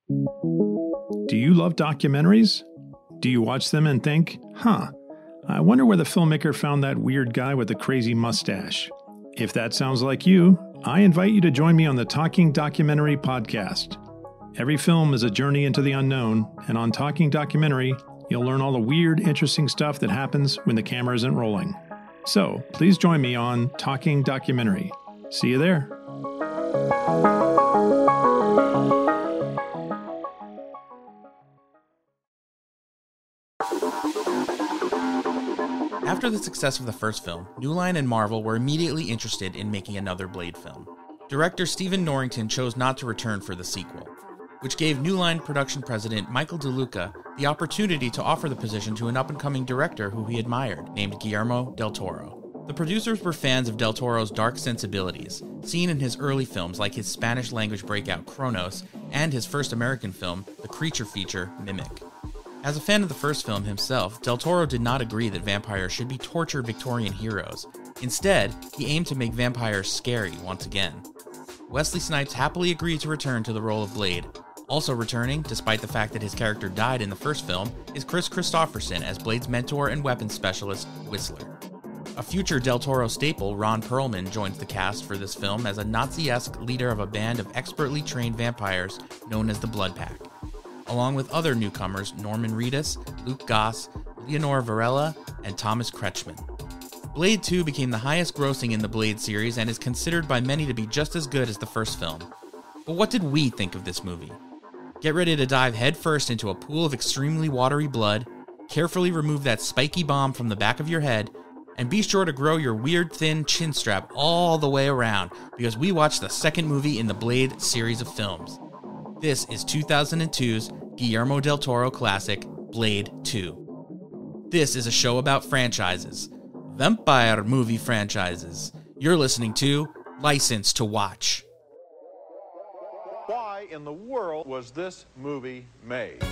Do you love documentaries? Do you watch them and think, I wonder where the filmmaker found that weird guy with the crazy mustache? If that sounds like you, I invite you to join me on the Talking Documentary podcast. Every film is a journey into the unknown, and on Talking Documentary, you'll learn all the weird, interesting stuff that happens when the camera isn't rolling. So, please join me on Talking Documentary. See you there. After the success of the first film, New Line and Marvel were immediately interested in making another Blade film. Director Stephen Norrington chose not to return for the sequel, which gave New Line production president Michael DeLuca the opportunity to offer the position to an up-and-coming director who he admired, named Guillermo Del Toro. The producers were fans of Del Toro's dark sensibilities, seen in his early films like his Spanish-language breakout Kronos and his first American film, the creature feature Mimic. As a fan of the first film himself, Del Toro did not agree that vampires should be tortured Victorian heroes. Instead, he aimed to make vampires scary once again. Wesley Snipes happily agreed to return to the role of Blade. Also returning, despite the fact that his character died in the first film, is Chris Christopherson as Blade's mentor and weapons specialist, Whistler. A future Del Toro staple, Ron Perlman, joins the cast for this film as a Nazi-esque leader of a band of expertly trained vampires known as the Blood Pack, along with other newcomers Norman Reedus, Luke Goss, Leonore Varela, and Thomas Kretschmann. Blade 2 became the highest grossing in the Blade series and is considered by many to be just as good as the first film. But what did we think of this movie? Get ready to dive headfirst into a pool of extremely watery blood, carefully remove that spiky bomb from the back of your head, and be sure to grow your weird thin chin strap all the way around, because we watched the second movie in the Blade series of films. This is 2002's Guillermo Del Toro classic, Blade 2. This is a show about franchises. Vampire movie franchises. You're listening to License to Watch. Why in the world was this movie made?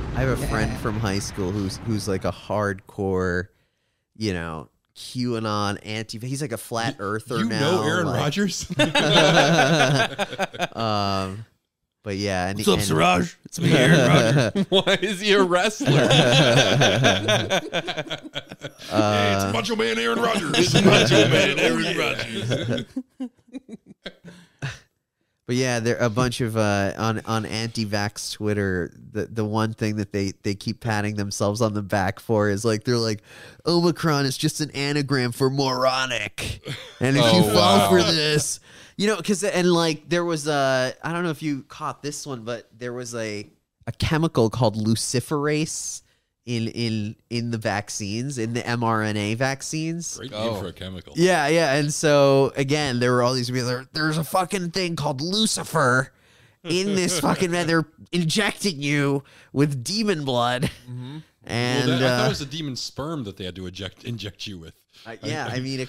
I have a friend from high school who's like a hardcore, QAnon anti. He's like a flat earther now. You know Aaron Rodgers? But yeah. What's up, Suraj? It's me, Aaron Rodgers. Why is he a wrestler? Hey, it's Macho Man Aaron Rodgers. It's Macho Man Aaron Rodgers. But yeah, there a bunch of on anti-vax Twitter. The one thing that they keep patting themselves on the back for is they're like, Omicron is just an anagram for moronic, and if you fall for this, because there was I don't know if you caught this one, but there was a chemical called luciferase in the vaccines, in the mRNA vaccines. Great name for a chemical. Yeah. And so, again, there were all these people, there's a fucking thing called Lucifer in this fucking man. They're injecting you with demon blood. Mm-hmm. And I thought it was a demon sperm that they had to inject you with. It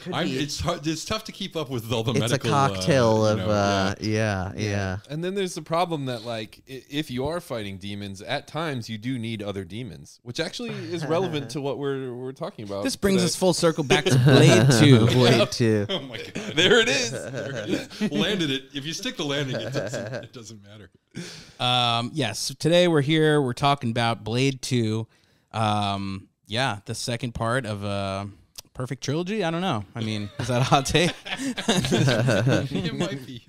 could be. It's tough to keep up with all the medical. It's a cocktail of, yeah. And then there's the problem that, if you are fighting demons, at times you do need other demons, which actually is relevant to what we're talking about. This brings us full circle back to Blade 2. Blade 2. Oh my God. There it is. Landed it. If you stick the landing, it doesn't matter. Yes, today we're talking about Blade 2. The second part of perfect trilogy. I don't know. I mean, is that a hot take? It might be.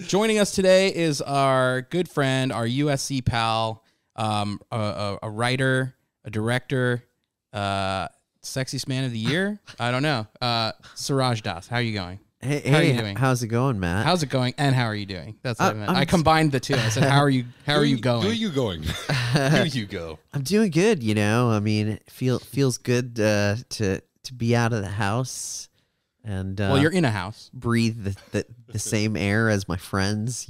Joining us today is our good friend, our USC pal, a writer, a director, sexiest man of the year. I don't know. Suraj Das. How are you going? Hey, how are you doing? How's it going, Matt? How's it going? And how are you doing? That's what I meant. I combined the two. I said, how are you going? Who are you going? Who you go? I'm doing good, I mean, it feels good to be out of the house and well, you're in a house. Breathe the same air as my friends,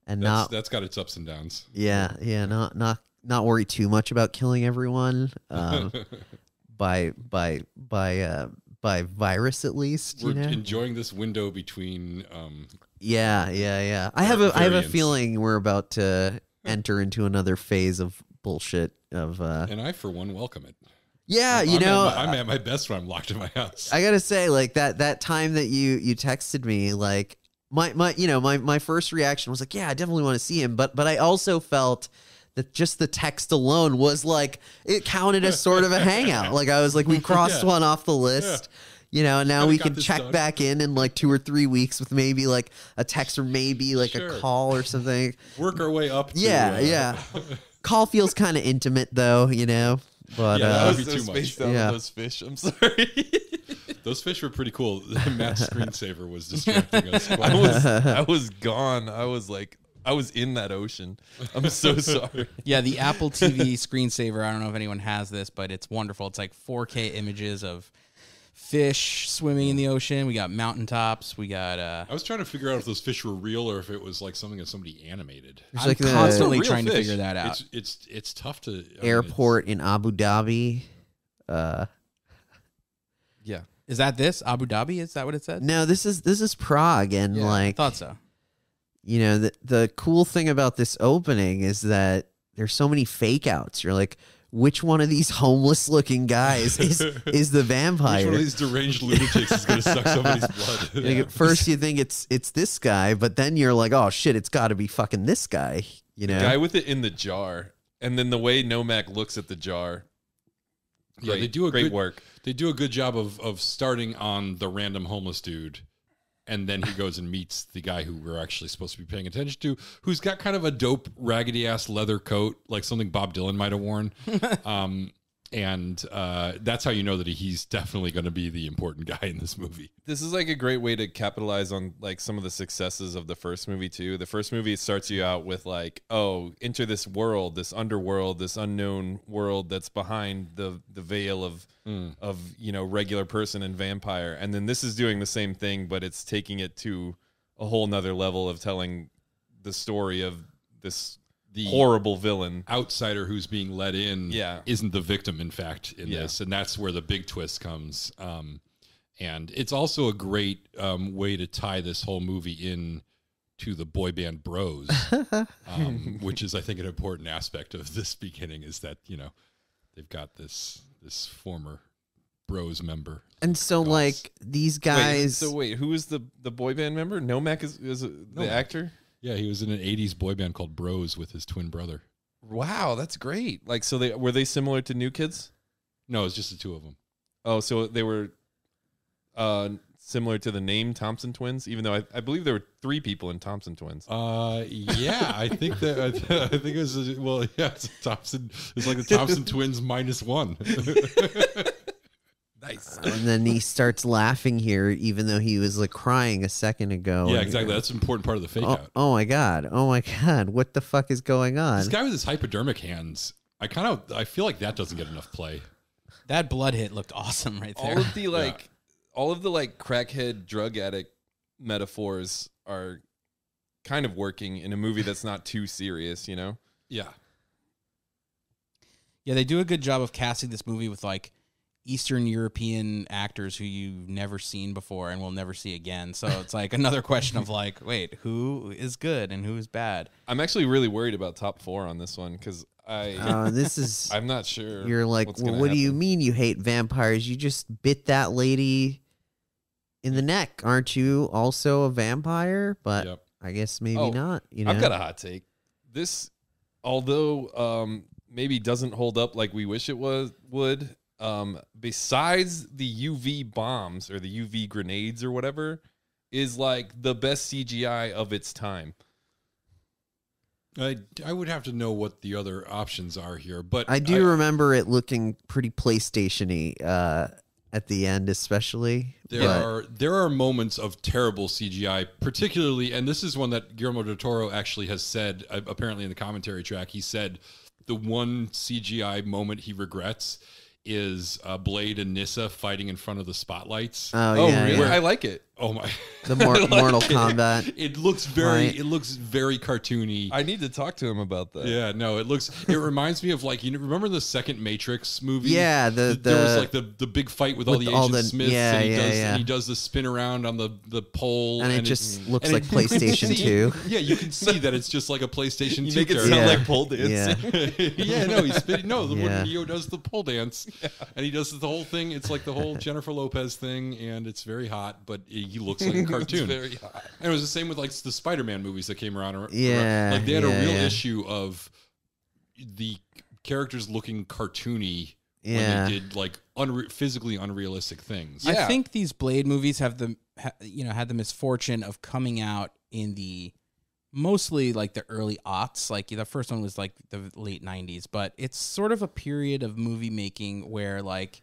and that's got its ups and downs. not worry too much about killing everyone by virus at least. We're enjoying this window between. I have a feeling we're about to enter into another phase of bullshit. And I, for one, welcome it. Yeah, I'm at my best when I'm locked in my house. I gotta say, like that time that you texted me, like my first reaction was like, yeah, I definitely want to see him, but I also felt that just the text alone was like it counted as sort of a hangout. Like I was like, we crossed one off the list. And now we can check back in like 2 or 3 weeks with maybe like a text or maybe like a call or something. Work our way up. Yeah. Call feels kind of intimate though, But that would be too much. Those fish. I'm sorry. Those fish were pretty cool. Matt's screensaver was distracting us. I was gone. I was in that ocean. I'm so sorry. Yeah, the Apple TV screensaver. I don't know if anyone has this, but it's wonderful. It's like 4K images of fish swimming in the ocean. We got mountaintops. We got. I was trying to figure out if those fish were real or if it was like something that somebody animated. I'm constantly trying to figure that out. It's tough to. Airport in Abu Dhabi. Yeah, is that this Abu Dhabi? Is that what it said? No, this is Prague, and I thought so. The cool thing about this opening is that there's so many fake outs. You're like, which one of these homeless looking guys is the vampire? Which one of these deranged lunatics is going to suck somebody's blood? At first you think it's this guy, but then you're like, oh shit, it's got to be fucking this guy. The guy with it in the jar, and then the way Nomak looks at the jar. They do great work. They do a good job of starting on the random homeless dude, and then he goes and meets the guy who we're actually supposed to be paying attention to, who's got kind of a dope, raggedy-ass leather coat, like something Bob Dylan might have worn. And that's how you know that he's definitely going to be the important guy in this movie. This is like a great way to capitalize on like some of the successes of the first movie too. The first movie starts you out with like, oh, enter this world, this underworld, this unknown world that's behind the veil of regular person and vampire. And then this is doing the same thing, but it's taking it to a whole nother level of telling the story of the horrible villain outsider who's being let in isn't the victim, in fact, in this, and that's where the big twist comes. And it's also a great way to tie this whole movie in to the boy band Bros, which is, I think, an important aspect of this beginning, is that they've got this former Bros member, and so like these guys. Wait, who is the boy band member? Nomak is the actor. Yeah, he was in an 80s boy band called Bros with his twin brother. Wow, that's great. Like, so were they similar to New Kids? No, it was just the two of them. Oh, so they were similar to the name Thompson Twins, even though I believe there were 3 people in Thompson Twins. Yeah, I think that I think it was it's Thompson. It's like the Thompson Twins -1. Nice. And then he starts laughing here, even though he was like crying a second ago. Yeah, exactly. That's an important part of the fake out. Oh my god! What the fuck is going on? This guy with his hypodermic hands. I feel like that doesn't get enough play. That blood hit looked awesome right there. All of the crackhead drug addict metaphors are kind of working in a movie that's not too serious, Yeah. Yeah, they do a good job of casting this movie with like Eastern European actors who you've never seen before and will never see again. So it's like another question of like, wait, who is good and who is bad? I'm actually really worried about top 4 on this one because this is. I'm not sure. You're like, what do you mean you hate vampires? You just bit that lady in the neck. Aren't you also a vampire? But I guess maybe not. I've got a hot take. This, although maybe doesn't hold up like we wish it would. Besides the UV bombs or the UV grenades or whatever, is like the best CGI of its time. I would have to know what the other options are here, but I do remember it looking pretty PlayStation-y at the end, especially. There are moments of terrible CGI, particularly, and this is one that Guillermo Del Toro actually has said, apparently in the commentary track. He said the one CGI moment he regrets is Blade and Nyssa fighting in front of the spotlights. Oh, yeah, really? yeah. I like it. Oh my! The Mortal Kombat. It looks very cartoony. I need to talk to him about that. Yeah, no, it reminds me of like, remember the second Matrix movie? Yeah, there was like the big fight with all the Agent Smiths, and he does the spin around on the pole, and it just looks like PlayStation 2. Yeah, you can see that it's just like a PlayStation 2. You make it character. sound like pole dancing. Yeah, no, he's spinning. No, when Neo does the pole dance, and he does the whole thing. It's like the whole Jennifer Lopez thing, and it's very hot, but he looks like a cartoon. It's very hot. And it was the same with like the Spider-Man movies that came around. Yeah, like they had a real issue of the characters looking cartoony when they did like physically unrealistic things. I think these Blade movies have had the misfortune of coming out in the mostly like the early aughts. Like the first one was like the late 90s, but it's sort of a period of movie making where like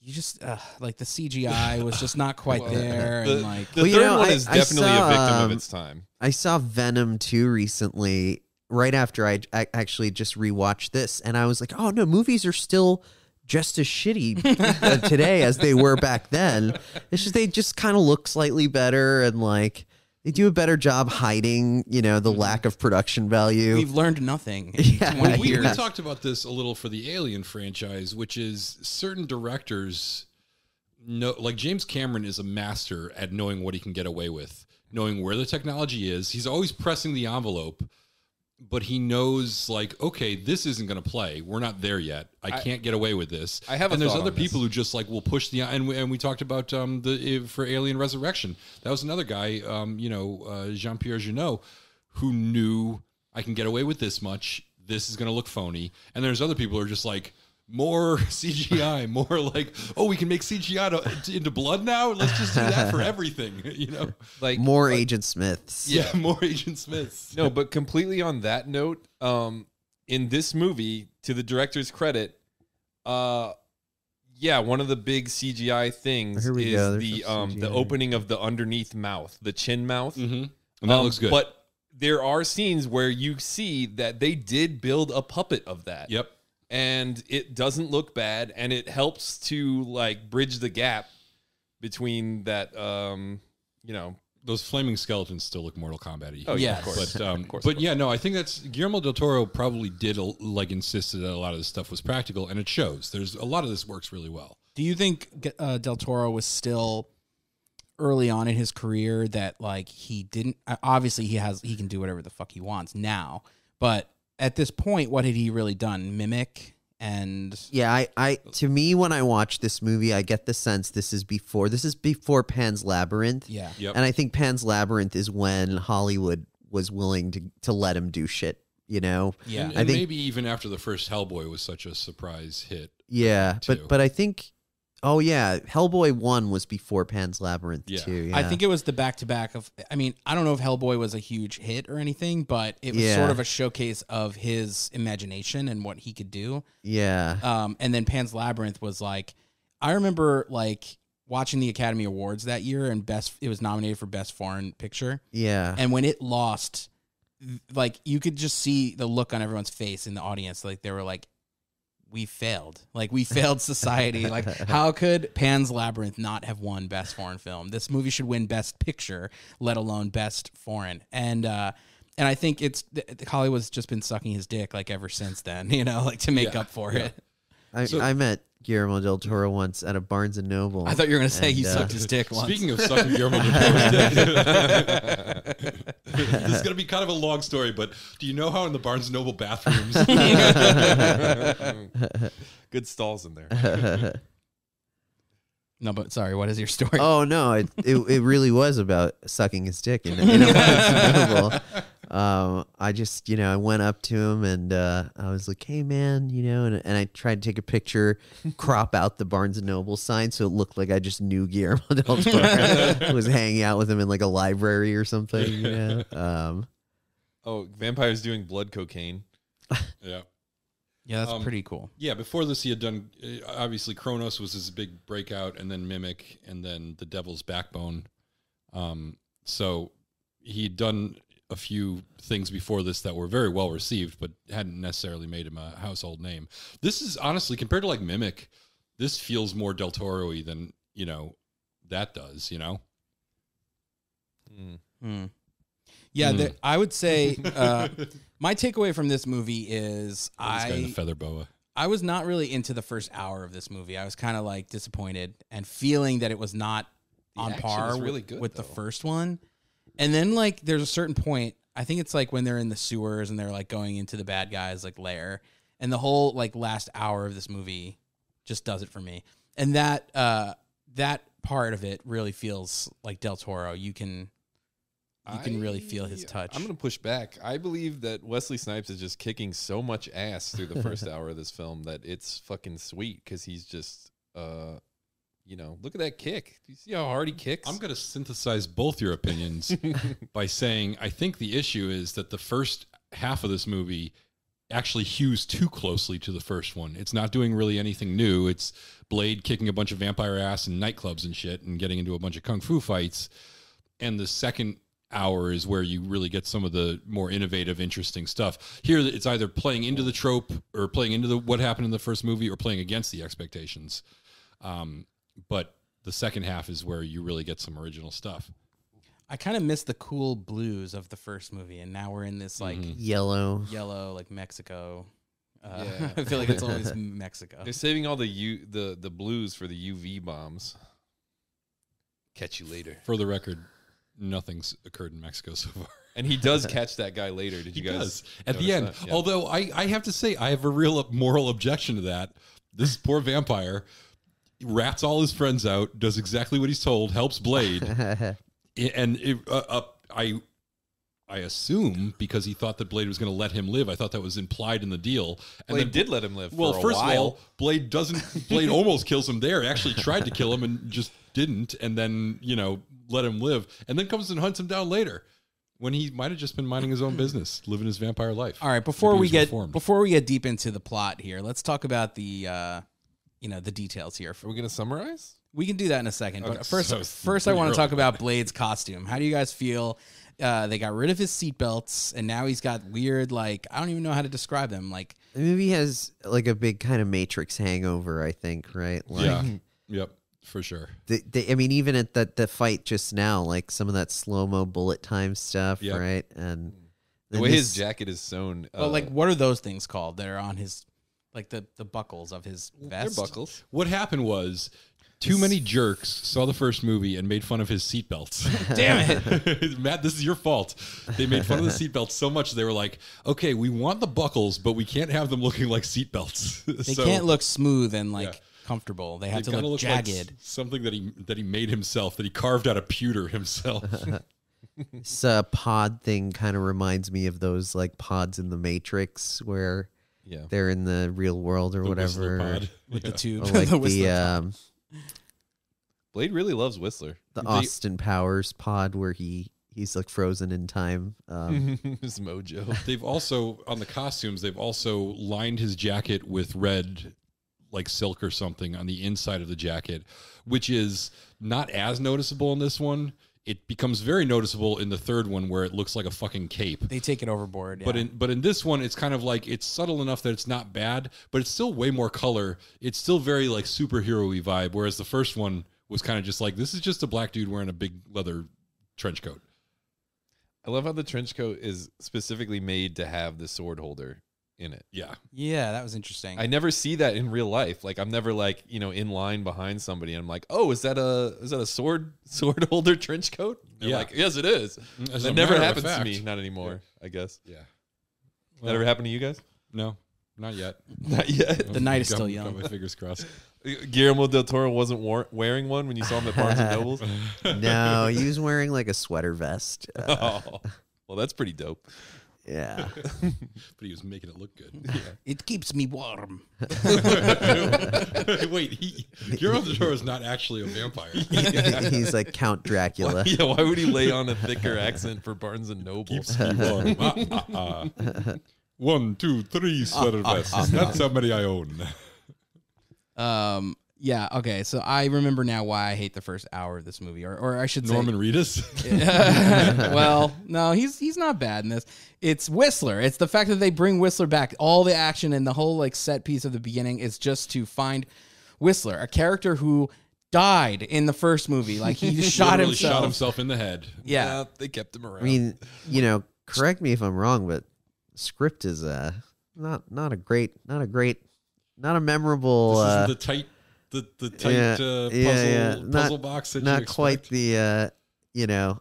you just like the CGI was just not quite there. And like the third one is definitely a victim of its time. I saw Venom 2 recently, right after I actually just rewatched this, and I was like, oh no, movies are still just as shitty today as they were back then. It's just they just kind of look slightly better, and like they do a better job hiding, the lack of production value. We've learned nothing. We talked about this a little for the Alien franchise, which is certain directors like James Cameron is a master at knowing what he can get away with, knowing where the technology is. He's always pressing the envelope, but he knows like, okay, this isn't going to play. We're not there yet. I can't get away with this. And there's other people who just like will push the and we talked about for Alien Resurrection. That was another guy, Jean-Pierre Jeunet, who knew I can get away with this much. This is going to look phony. And there's other people who are just like, more CGI, more like, oh, we can make CGI into blood now. Let's just do that for everything, Like more Agent Smiths. Yeah, more Agent Smiths. No, but completely on that note, in this movie, to the director's credit, one of the big CGI things is the opening of the underneath mouth, the chin mouth, and that looks good. But there are scenes where you see that they did build a puppet of that. Yep. And it doesn't look bad, and it helps to like bridge the gap between that. Those flaming skeletons still look Mortal Kombat-y. Oh yeah, of course. But yeah, no, I think that's Guillermo del Toro probably did insisted that a lot of this stuff was practical, and it shows. There's a lot of this works really well. Do you think Del Toro was still early on in his career that like he didn't? Obviously, he can do whatever the fuck he wants now, but at this point, what had he really done? Mimic and I to me, when I watch this movie, I get the sense this is before Pan's Labyrinth. Yeah. Yep. And I think Pan's Labyrinth is when Hollywood was willing to let him do shit, Yeah. And I think maybe even after the first Hellboy was such a surprise hit. Yeah, but I think Hellboy 1 was before Pan's Labyrinth too. Yeah. I think it was the back-to-back of, I mean, I don't know if Hellboy was a huge hit or anything, but it was sort of a showcase of his imagination and what he could do. Yeah. And then Pan's Labyrinth was like, I remember like watching the Academy Awards that year and it was nominated for Best Foreign Picture. Yeah. And when it lost, like you could just see the look on everyone's face in the audience. Like they were like, we failed. Like we failed society. Like how could Pan's Labyrinth not have won Best Foreign Film? This movie should win Best Picture, let alone Best Foreign. And I think Hollywood's just been sucking his dick like ever since then, like to make up for it. I met Guillermo Del Toro once at a Barnes and Noble. I thought you were going to say he sucked his dick once. Speaking of sucking Guillermo Del Toro's dick, this is going to be kind of a long story, but do you know how in the Barnes and Noble bathrooms? Good stalls in there. No, but sorry, what is your story? Oh no, it really was about sucking his dick in a Barnes and Noble. I just, I went up to him and I was like, hey man, and I tried to take a picture, crop out the Barnes and Noble sign so it looked like I just knew Guillermo del Toro. Was hanging out with him in like a library or something. Vampires doing blood cocaine. Yeah. Yeah, that's pretty cool. Yeah, before this he had done, obviously Kronos was his big breakout, and then Mimic, and then The Devil's Backbone. So he'd done a few things before this that were very well received, but hadn't necessarily made him a household name. This is honestly, compared to like Mimic, this feels more Del Toro-y than, that does, Yeah, I would say my takeaway from this movie is the feather boa. I was not really into the first hour of this movie. I was kind of like disappointed and feeling that it was not on par with the first one. And then like there's a certain point, I think it's like when they're in the sewers and they're like going into the bad guys like lair, and the whole like last hour of this movie just does it for me. And that part of it really feels like Del Toro. You can really feel his touch. I'm going to push back. I believe that Wesley Snipes is just kicking so much ass through the first hour of this film that it's fucking sweet because he's just, look at that kick. Do you see how hard he kicks? I'm going to synthesize both your opinions by saying I think the issue is that the first half of this movie actually hews too closely to the first one. It's not doing really anything new. It's Blade kicking a bunch of vampire ass in nightclubs and shit and getting into a bunch of kung fu fights. And the second hour is where you really get some of the more innovative, interesting stuff. Here, it's either playing into the trope or playing into what happened in the first movie or playing against the expectations. But the second half is where you really get some original stuff. I kind of miss the cool blues of the first movie, and now we're in this like yellow, like Mexico. I feel like it's always Mexico. They're saving all the blues for the UV bombs. Catch you later. For the record, nothing's occurred in Mexico so far. And he does catch that guy later. Did you guys? At the end. Yeah. Although I have to say, I have a real moral objection to that. This poor vampire rats all his friends out, does exactly what he's told, helps Blade. And I assume because he thought that Blade was going to let him live. I thought that was implied in the deal. And Blade did let him live. Well, for a first while. of all, Blade almost kills him there. Actually tried to kill him and just didn't. And then let him live. And then comes and hunts him down later when he might have just been minding his own business, living his vampire life. All right, before we get deep into the plot here, let's talk about the the details here. Are we going to summarize? We can do that in a second. Okay, But first I want to talk about Blade's costume. How do you guys feel? They got rid of his seatbelts, and now he's got weird, I don't even know how to describe them. The movie has like a big kind of Matrix hangover, I think, right? Yep, for sure. Even at the fight just now, like some of that slow-mo bullet time stuff, right? And the way his jacket is sewn. What are those things called that are on his, the buckles of his vest? They're buckles. What happened was, too many jerks saw the first movie and made fun of his seatbelts. Damn it. Matt, this is your fault. They made fun of the seatbelts so much they were like, okay, we want the buckles, but we can't have them looking like seatbelts. They can't look smooth and comfortable. They have to look jagged. Like something that he made himself, that he carved out of pewter himself. This pod thing kind of reminds me of those pods in the Matrix where they're in the real world or whatever. Pod. With the tube. Like Blade really loves Whistler. The Austin Powers pod where he's frozen in time. His mojo. They've also, on the costumes, they've also lined his jacket with red, like silk or something on the inside of the jacket, which is not as noticeable in this one. It becomes very noticeable in the third one where it looks like a fucking cape. They take it overboard. Yeah. But in this one, it's kind of it's subtle enough that it's not bad, but it's still way more color. It's still very superhero-y vibe, whereas the first one was kind of just this is just a black dude wearing a big leather trench coat. I love how the trench coat is specifically made to have the sword holder in it. Yeah, that was interesting. I never see that in real life. I'm never in line behind somebody and I'm like, oh, is that a sword holder trench coat? They're like, yes, it is. That never happens to me. Not anymore, I guess. Yeah. That ever happened to you guys? No, not yet. Not yet. The night is still young. Got my fingers crossed. Guillermo Del Toro wasn't wearing one when you saw him at Barnes & Nobles? No, he was wearing a sweater vest. Well, that's pretty dope. Yeah. But he was making it look good. Yeah. It keeps me warm. Wait, Guillermo Del Toro is not actually a vampire. He's like Count Dracula. Why would he lay on a thicker accent for Barnes & Noble? Keeps me warm. 1, 2, 3 sweater vests. That's how many I own. Yeah, okay. So I remember now why I hate the first hour of this movie, or I should say Norman Reedus. well, no, he's not bad in this. It's Whistler. It's the fact that they bring Whistler back. All the action and the whole like set piece of the beginning is just to find Whistler, a character who died in the first movie. Like he shot himself in the head. Yeah, they kept him around. I mean, correct me if I'm wrong, but the script is not a memorable. This isn't the tight puzzle box that not you quite expect. the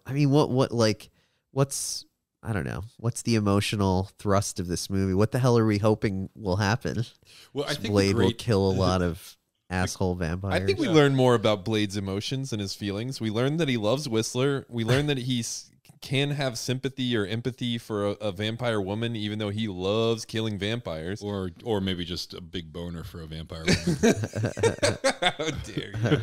I mean, what's I don't know, what's the emotional thrust of this movie? What the hell are we hoping will happen? Well, I think Blade will kill a lot of asshole vampires. I think we learn more about Blade's emotions and his feelings. We learn that he loves Whistler. We learn that he can have sympathy or empathy for a vampire woman, even though he loves killing vampires. Or maybe just a big boner for a vampire woman. How dare you?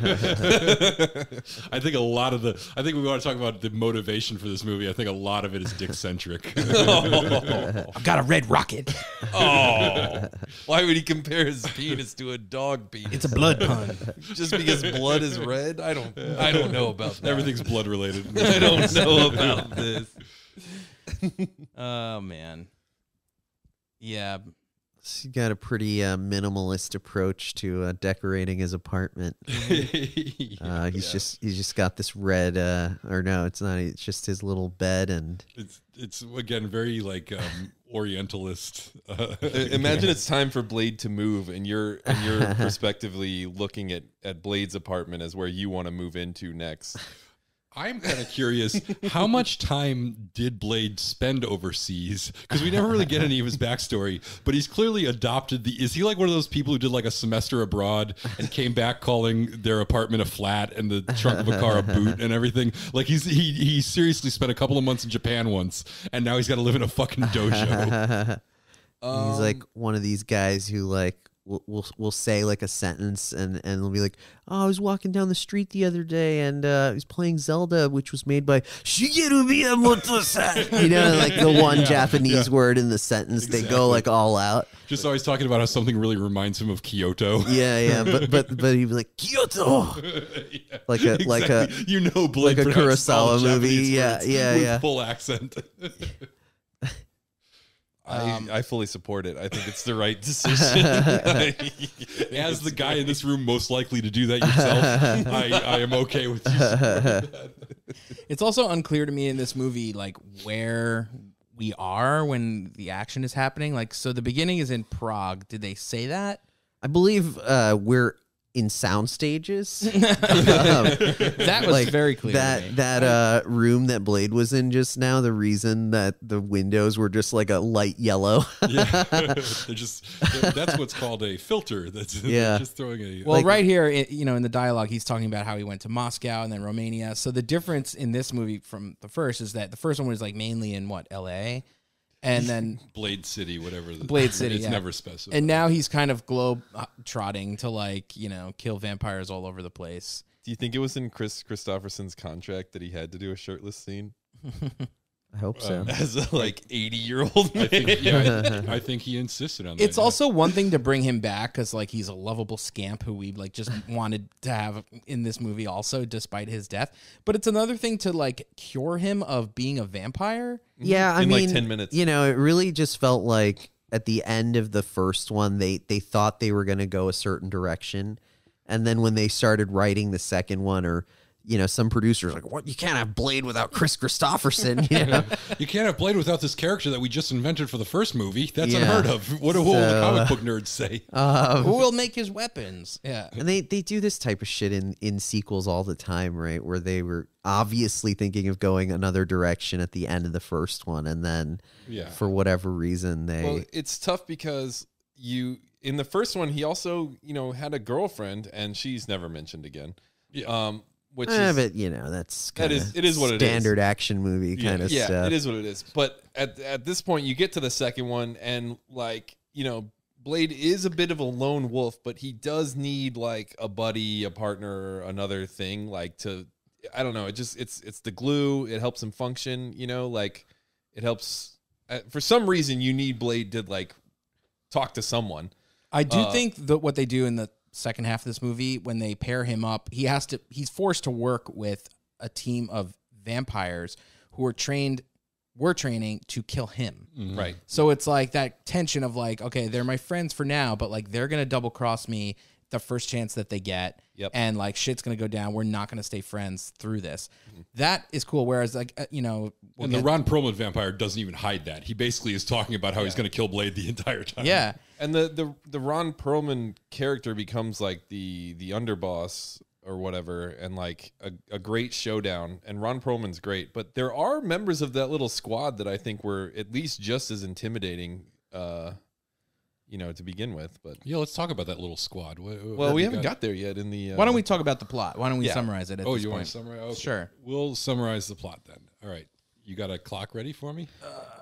I think we want to talk about the motivation for this movie. I think a lot of it is dick-centric. I've got a red rocket. Oh, why would he compare his penis to a dog penis? It's a blood pun. Just because blood is red? I don't know about that. Everything's blood related. I don't know about this. Oh man. Yeah. He's got a pretty minimalist approach to decorating his apartment. He's just got this red it's not. It's just his little bed, and it's again very like Orientalist. Imagine it's time for Blade to move, and you're prospectively looking at Blade's apartment as where you want to move into next. I'm kind of curious, how much time did Blade spend overseas? Because we never really get any of his backstory, but he's clearly adopted is he like one of those people who did like a semester abroad and came back calling their apartment a flat and the trunk of a car a boot and everything? Like he seriously spent a couple of months in Japan once, and now he's got to live in a fucking dojo. He's like one of these guys who like will say like a sentence and they'll be like, oh, I was walking down the street the other day and I was playing Zelda, which was made by Shigeru Miyamoto-san. Like the one Japanese word in the sentence. Exactly. They go like all out. Just always talking about how something really reminds him of Kyoto. Yeah. But he'd be like, Kyoto. Yeah, like Blade like a Kurosawa movie. Yeah. Full accent. I fully support it. I think it's the right decision. As the guy in this room most likely to do that yourself, I am okay with you. It's also unclear to me in this movie, like, where we are when the action is happening. Like, so the beginning is in Prague. Did they say that? I believe we're in sound stages. That was very clear. That room that Blade was in just now, the reason that the windows were just like a light yellow. Yeah. That's what's called a filter. That's just throwing a. Well, right here, in the dialogue, he's talking about how he went to Moscow and then Romania. So the difference in this movie from the first is that the first one was like mainly in L.A. And then Blade City, whatever. Blade City, it's never specified. And now he's kind of globe trotting to like, kill vampires all over the place. Do you think it was in Chris Christopherson's contract that he had to do a shirtless scene? I hope so. As a 80-year-old man. I think he insisted on that. It's also one thing to bring him back because like he's a lovable scamp who we like just wanted to have in this movie also, despite his death. But it's another thing to like cure him of being a vampire. Yeah, I mean, like 10 minutes. It really just felt like at the end of the first one, they thought they were going to go a certain direction, and then when they started writing the second one, or some producers like, what? You can't have Blade without Chris Christopherson. You can't have Blade without this character that we just invented for the first movie. That's unheard of. What will the comic book nerds say? Who will make his weapons? Yeah. And they do this type of shit in sequels all the time, right? Where they were obviously thinking of going another direction at the end of the first one, and then for whatever reason Well, it's tough because in the first one, he also, had a girlfriend, and she's never mentioned again. Yeah. Which is, but that's it is what it is. Standard action movie kind of stuff. Yeah, it is what it is. But at this point, you get to the second one, and Blade is a bit of a lone wolf, but he does need like a buddy, a partner, another thing, like to. I don't know. It's the glue. It helps him function. It helps. For some reason, you need Blade to like talk to someone. I do think that what they do in the second half of this movie, when they pair him up, he's forced to work with a team of vampires who are training to kill him. Right. So it's like that tension of like, okay, they're my friends for now, but like they're going to double cross me the first chance that they get. Yep. And like shit's going to go down. We're not going to stay friends through this. That is cool. Whereas like, the Ron Perlman vampire doesn't even hide that. He basically is talking about how he's going to kill Blade the entire time. Yeah. And the Ron Perlman character becomes like the underboss or whatever, and like a great showdown. And Ron Perlman's great, but there are members of that little squad that I think were at least just as intimidating, to begin with. But yeah, let's talk about that little squad. Well, we haven't got there yet in the. Why don't we talk about the plot? Why don't we summarize it? At this you point? want to summarize? Okay. Sure. We'll summarize the plot then. All right. You got a clock ready for me?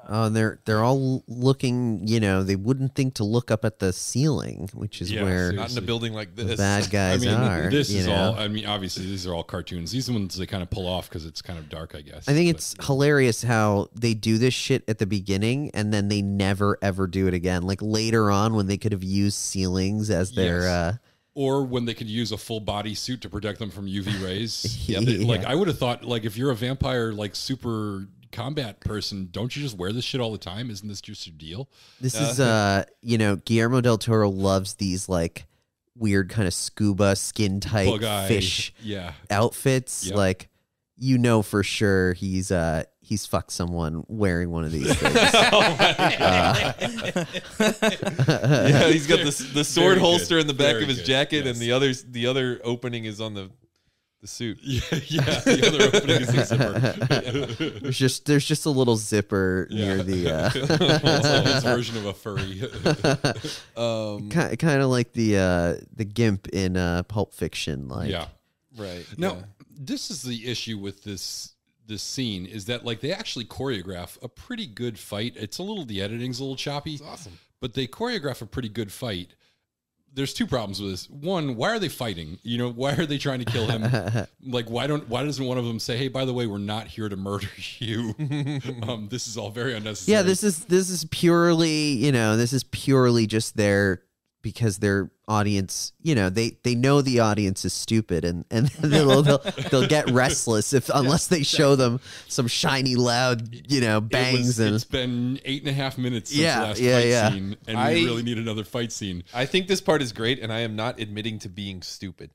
And they're all looking. They wouldn't think to look up at the ceiling, which is where not in a building like this. the bad guys are. This is all. I mean, obviously, these are all cartoons. These are the ones they kind of pull off because it's kind of dark, I guess. I think it's hilarious how they do this shit at the beginning and then they never ever do it again. Like later on, when they could have used ceilings as their. Or when they could use a full body suit to protect them from UV rays. Yeah. Like I would have thought, like if you're a vampire, like super combat person, don't you just wear this shit all the time? Isn't this just your deal? This is Guillermo Del Toro loves these like weird kind of scuba skin tight fish outfits. Yep. Like for sure he's fucked someone wearing one of these things. Yeah, he's got the sword holster in the back of his jacket, and the other opening is on the suit. Yeah, the other opening is the zipper. There's just a little zipper near the his version of a furry. Kind of like the gimp in Pulp Fiction. Like right. Now, this is the issue with this scene is that like they actually choreograph a pretty good fight. It's the editing's a little choppy. It's awesome. But they choreograph a pretty good fight. There's two problems with this. One, why are they fighting? Why are they trying to kill him? Like, why doesn't one of them say, "Hey, by the way, we're not here to murder you"? This is all very unnecessary. Yeah, this is purely just their because their audience, they know the audience is stupid and they'll get restless unless they show them some shiny loud, bangs. It's been 8.5 minutes since the last fight scene, and we really need another fight scene. I think this part is great, and I am not admitting to being stupid.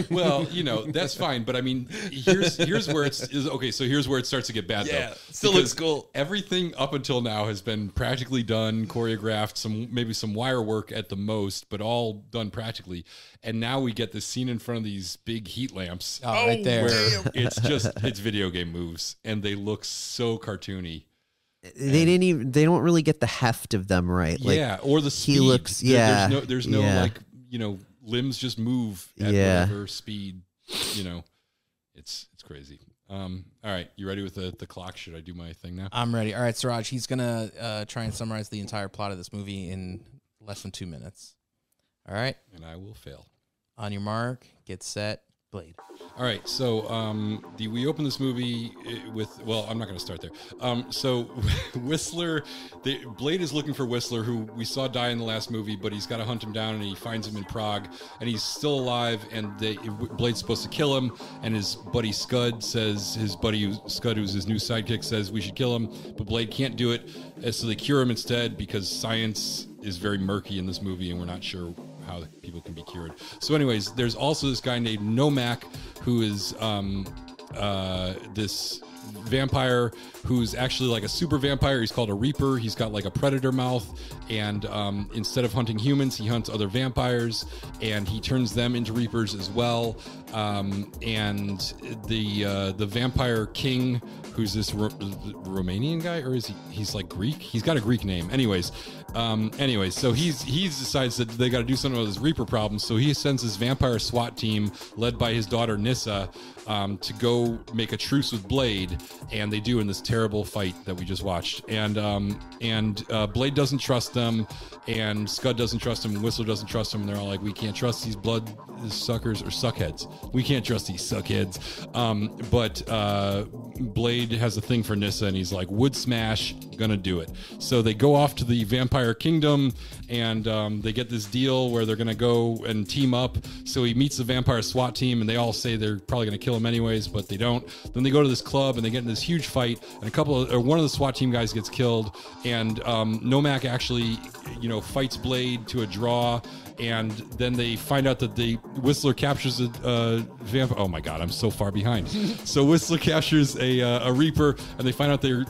Well, that's fine, but I mean, here's where okay. So here's where it starts to get bad. Yeah, though, still looks cool. Everything up until now has been practically done, choreographed, maybe some wire work at the most, but all done practically. And now we get this scene in front of these big heat lamps, right there, where it's video game moves, and they look so cartoony. They don't really get the heft of them right. Like, or the speed. He looks, there's no like, limbs just move at whatever speed, it's crazy. All right, you ready with the clock? Should I do my thing now? I'm ready. All right, Suraj, he's gonna try and summarize the entire plot of this movie in less than 2 minutes. All right, and I will fail. On your mark, get set, Blade. All right, so we open this movie with, I'm not going to start there. So Whistler, Blade is looking for Whistler, who we saw die in the last movie, but he's got to hunt him down, and he finds him in Prague, and he's still alive, and Blade's supposed to kill him, and his buddy Scud says, who's his new sidekick, says we should kill him, but Blade can't do it, so they cure him instead, because science is very murky in this movie, and we're not sure how people can be cured. So anyways, there's also this guy named Nomak, who is this vampire who's actually like a super vampire. He's called a Reaper. He's got like a predator mouth, and instead of hunting humans, he hunts other vampires, and he turns them into Reapers as well. And the vampire king, who's this Romanian guy, or is he's like Greek? He's got a Greek name. Anyways, so he decides that they got to do something with his Reaper problem. So he sends his vampire SWAT team, led by his daughter Nissa, to go make a truce with Blade, and they do in this terrible fight that we just watched. And Blade doesn't trust them, and Scud doesn't trust him, and Whistler doesn't trust him. And they're all like, "We can't trust these blood suckers or suckheads. We can't trust these suckheads." But Blade has a thing for Nissa, and he's like, "Would smash, gonna do it. So they go off to the vampire kingdom, and they get this deal where they're gonna go and team up. So he meets the vampire SWAT team, and they all say they're probably gonna kill him anyways, but they don't. Then they go to this club, and they get in this huge fight, and one of the SWAT team guys gets killed, and Nomak actually, fights Blade to a draw. And then they find out that the Whistler captures a vampire. Oh my God, I'm so far behind. So Whistler captures a Reaper, and they find out they're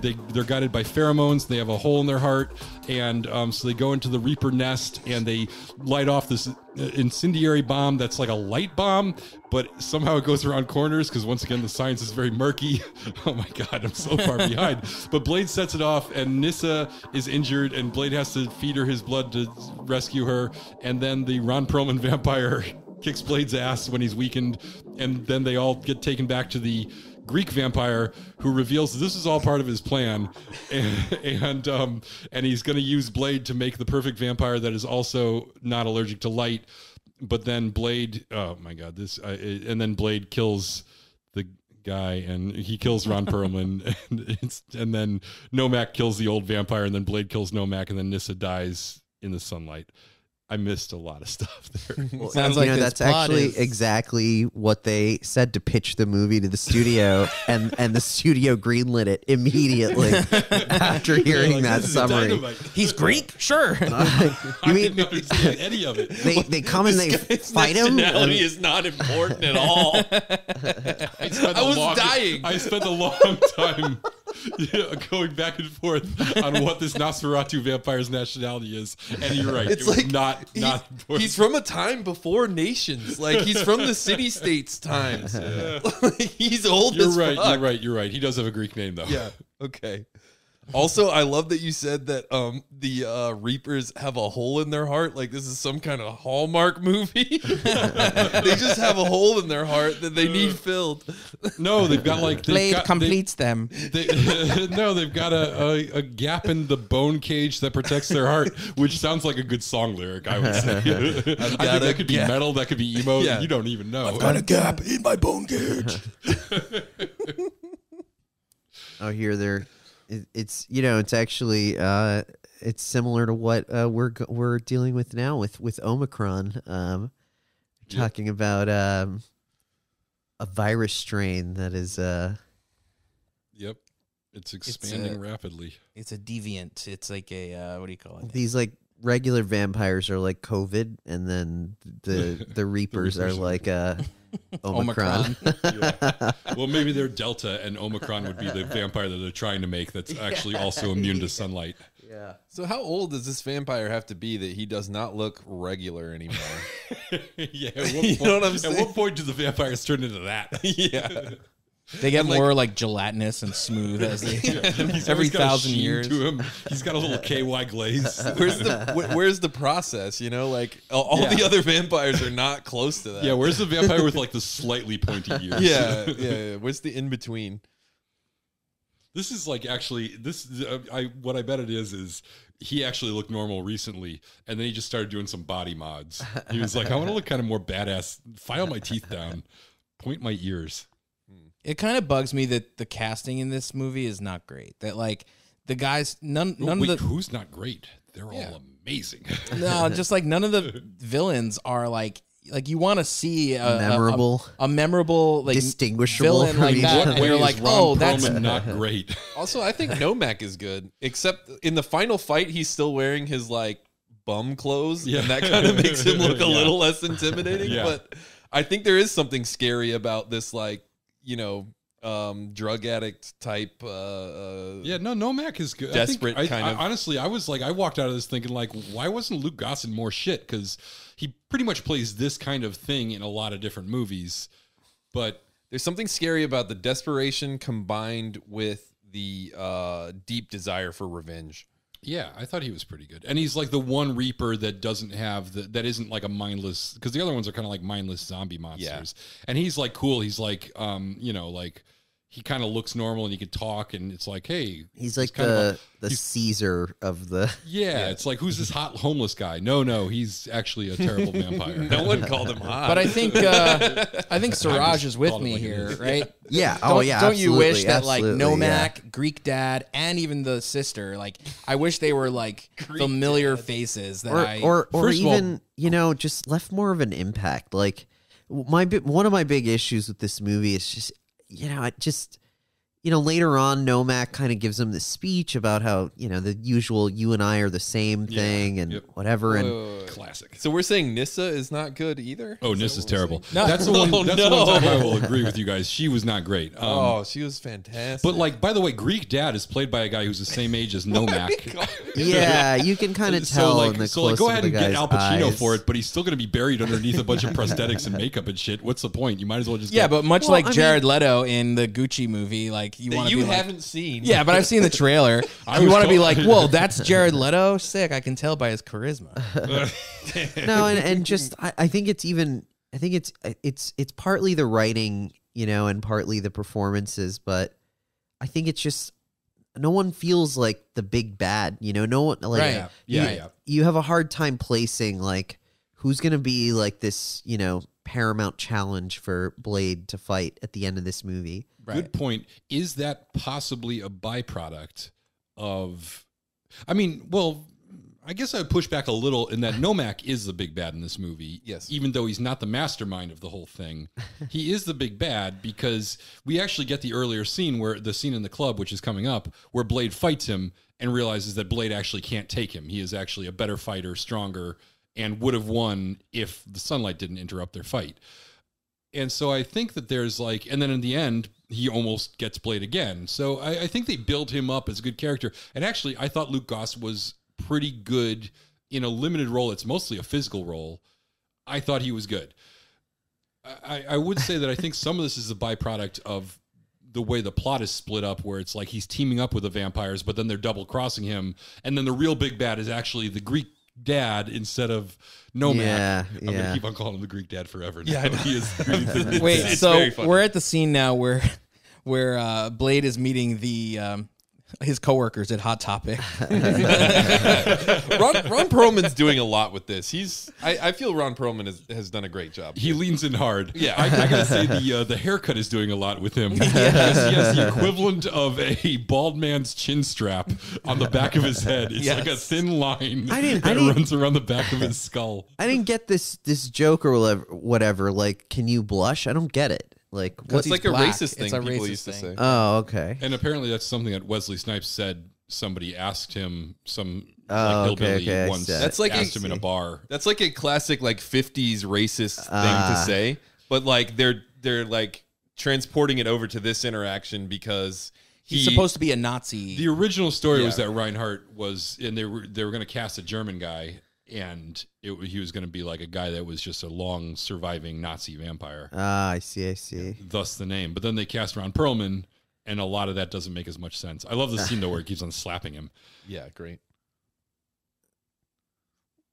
guided by pheromones. They have a hole in their heart, and so they go into the Reaper nest, and they light off this incendiary bomb that's like a light bomb, but somehow it goes around corners because once again the science is very murky. Oh my God, I'm so far behind. But Blade sets it off, and Nyssa is injured, and Blade has to feed her his blood to rescue her, and then the Ron Perlman vampire kicks Blade's ass when he's weakened, and then they all get taken back to the Greek vampire, who reveals this is all part of his plan, and he's going to use Blade to make the perfect vampire that is also not allergic to light. But then Blade, oh my God, and then Blade kills the guy, and he kills Ron Perlman, and then Nomak kills the old vampire, and then Blade kills Nomak, and then Nyssa dies in the sunlight. I missed a lot of stuff there. Well, Sounds like this that's plot actually is- exactly what they said to pitch the movie to the studio, and the studio greenlit it immediately after hearing that summary. He's Greek? Sure. You I mean didn't understand any of it. they come and they fight him? Nationality is not important at all. I was dying. I spent a long time going back and forth on what this Nosferatu vampire's nationality is, and you're right. It's it was like not important. He's from a time before nations. Like he's from the city-states times. Like, he's old You're as right. fuck. You're right. He does have a Greek name though. Yeah. Okay. Also, I love that you said that the Reapers have a hole in their heart. Like this is some kind of Hallmark movie. They just have a hole in their heart that they need filled. No, they've got like Blade completes them. No, they've got a gap in the bone cage that protects their heart, which sounds like a good song lyric. I would say. I think that could be metal. That could be emo. Yeah. You don't even know. I've got a gap in my bone cage. Oh, here it's it's actually it's similar to what we're dealing with now with Omicron. Talking about a virus strain that is Yep, it's expanding rapidly. It's a deviant. It's like a, what do you call it? these like regular vampires are like COVID, and then the Reapers are like Omicron. Yeah. Well, maybe they're Delta, and Omicron would be the vampire that they're trying to make that's actually also immune to sunlight. Yeah. So how old does this vampire have to be that he does not look regular anymore? Yeah, You know what I'm saying? At what point do the vampires turn into that? Yeah. They get more like gelatinous and smooth as they He's every always got a 1,000 sheen years. to him. He's got a little KY glaze. Where's the process? Like all the other vampires are not close to that. Yeah, where's the vampire with like the slightly pointy ears? Yeah. What's the in between? This is like actually what I bet it is he actually looked normal recently, and then he just started doing some body mods. He was like, I want to look kind of more badass. File my teeth down, point my ears. It kind of bugs me that the casting in this movie is not great. That like the guys, none of the who's not great? They're all amazing. no, just like none of the villains are like you want to see a memorable like distinguishable villain like from that. each And you're like, Ron that's Perlman not great. Also, I think Nomak is good, except in the final fight, he's still wearing his like bum clothes, and that kind of makes him look a little less intimidating. Yeah. But I think there is something scary about this, like drug addict type. Nomak is good. Desperate honestly, I was like, I walked out of this thinking like, why wasn't Luke Gosson more shit? Because he pretty much plays this kind of thing in a lot of different movies. But there's something scary about the desperation combined with the deep desire for revenge. yeah, I thought he was pretty good. And he's like the one Reaper that doesn't have that isn't like a mindless, because the other ones are kind of like mindless zombie monsters. And he's like cool. He's like, he kind of looks normal and he could talk, and it's like, hey, he's like kind of the Caesar of the. Yeah, it's like, who's this hot homeless guy? No, he's actually a terrible vampire. No one called him hot. But I think Suraj is with me here, right? Yeah. Don't you wish that like absolutely, Nomak, Greek Dad, and even the sister, like I wish they were like familiar faces that or First of all- even just left more of an impact. Like one of my big issues with this movie is just later on Nomak kind of gives him this speech about how the usual you and I are the same thing and whatever. And classic. So we're saying Nissa is not good either? Oh, Nissa's terrible. No. That's the one. That's the one time I will agree with you guys. She was not great. She was fantastic. But like, by the way, Greek Dad is played by a guy who's the same age as Nomak. yeah, you can kind of tell in the close go of ahead the and get guy's Al Pacino eyes. for it, but he's still going to be buried underneath a bunch of prosthetics and makeup and shit. What's the point? You might as well just but much like Jared Leto in the Gucci movie, like you want to be haven't seen. Yeah, but I've seen the trailer. You want to be like, whoa, that's Jared Leto? Sick. I can tell by his charisma. No, and just I think it's partly the writing, and partly the performances, but I think it's just no one feels like the big bad, no one like Right. You have a hard time placing like who's going to be like this, paramount challenge for Blade to fight at the end of this movie. Right. Good point. Is that possibly a byproduct of? I mean, well, I guess I would push back a little in that Nomak is the big bad in this movie. Yes. Even though he's not the mastermind of the whole thing, he is the big bad because we actually get the earlier scene the scene in the club, which is coming up, where Blade fights him and realizes that Blade actually can't take him. He is actually a better fighter, stronger, and would have won if the sunlight didn't interrupt their fight. And so I think that there's and then in the end, he almost gets Blade again. So I think they build him up as a good character. And actually, I thought Luke Goss was pretty good in a limited role. It's mostly a physical role. I thought he was good. I would say that I think some of this is a byproduct of the way the plot is split up, where it's like he's teaming up with the vampires, but then they're double crossing him. And then the real big bad is actually the Greek Dad instead of Nomak. Yeah, I'm going to keep on calling him the Greek Dad forever. Now. Yeah, He is. Wait, It's so very funny. we're at the scene now where Blade is meeting his coworkers at Hot Topic. Ron Perlman's doing a lot with this. I feel Ron Perlman has done a great job. He leans in hard. Yeah. I gotta say the haircut is doing a lot with him. Because he has the equivalent of a bald man's chin strap on the back of his head. It's like a thin line that runs around the back of his skull. I didn't get this joke or whatever. Like, can you blush? I don't get it. Like, It's like a black. racist thing It's a people racist used to thing. say. oh, okay. And apparently that's something that Wesley Snipes said. Somebody asked him, okay, I once see. That's like asked him in a bar. That's like a classic 50s racist thing to say, but they're like transporting it over to this interaction because He's supposed to be a Nazi. The original story was that Reinhardt was, and they were going to cast a German guy, and he was going to be like a guy that was just a long surviving Nazi vampire. I see. Thus the name. But then they cast Ron Perlman, and a lot of that doesn't make as much sense. I love the scene though where he keeps on slapping him. Yeah, great.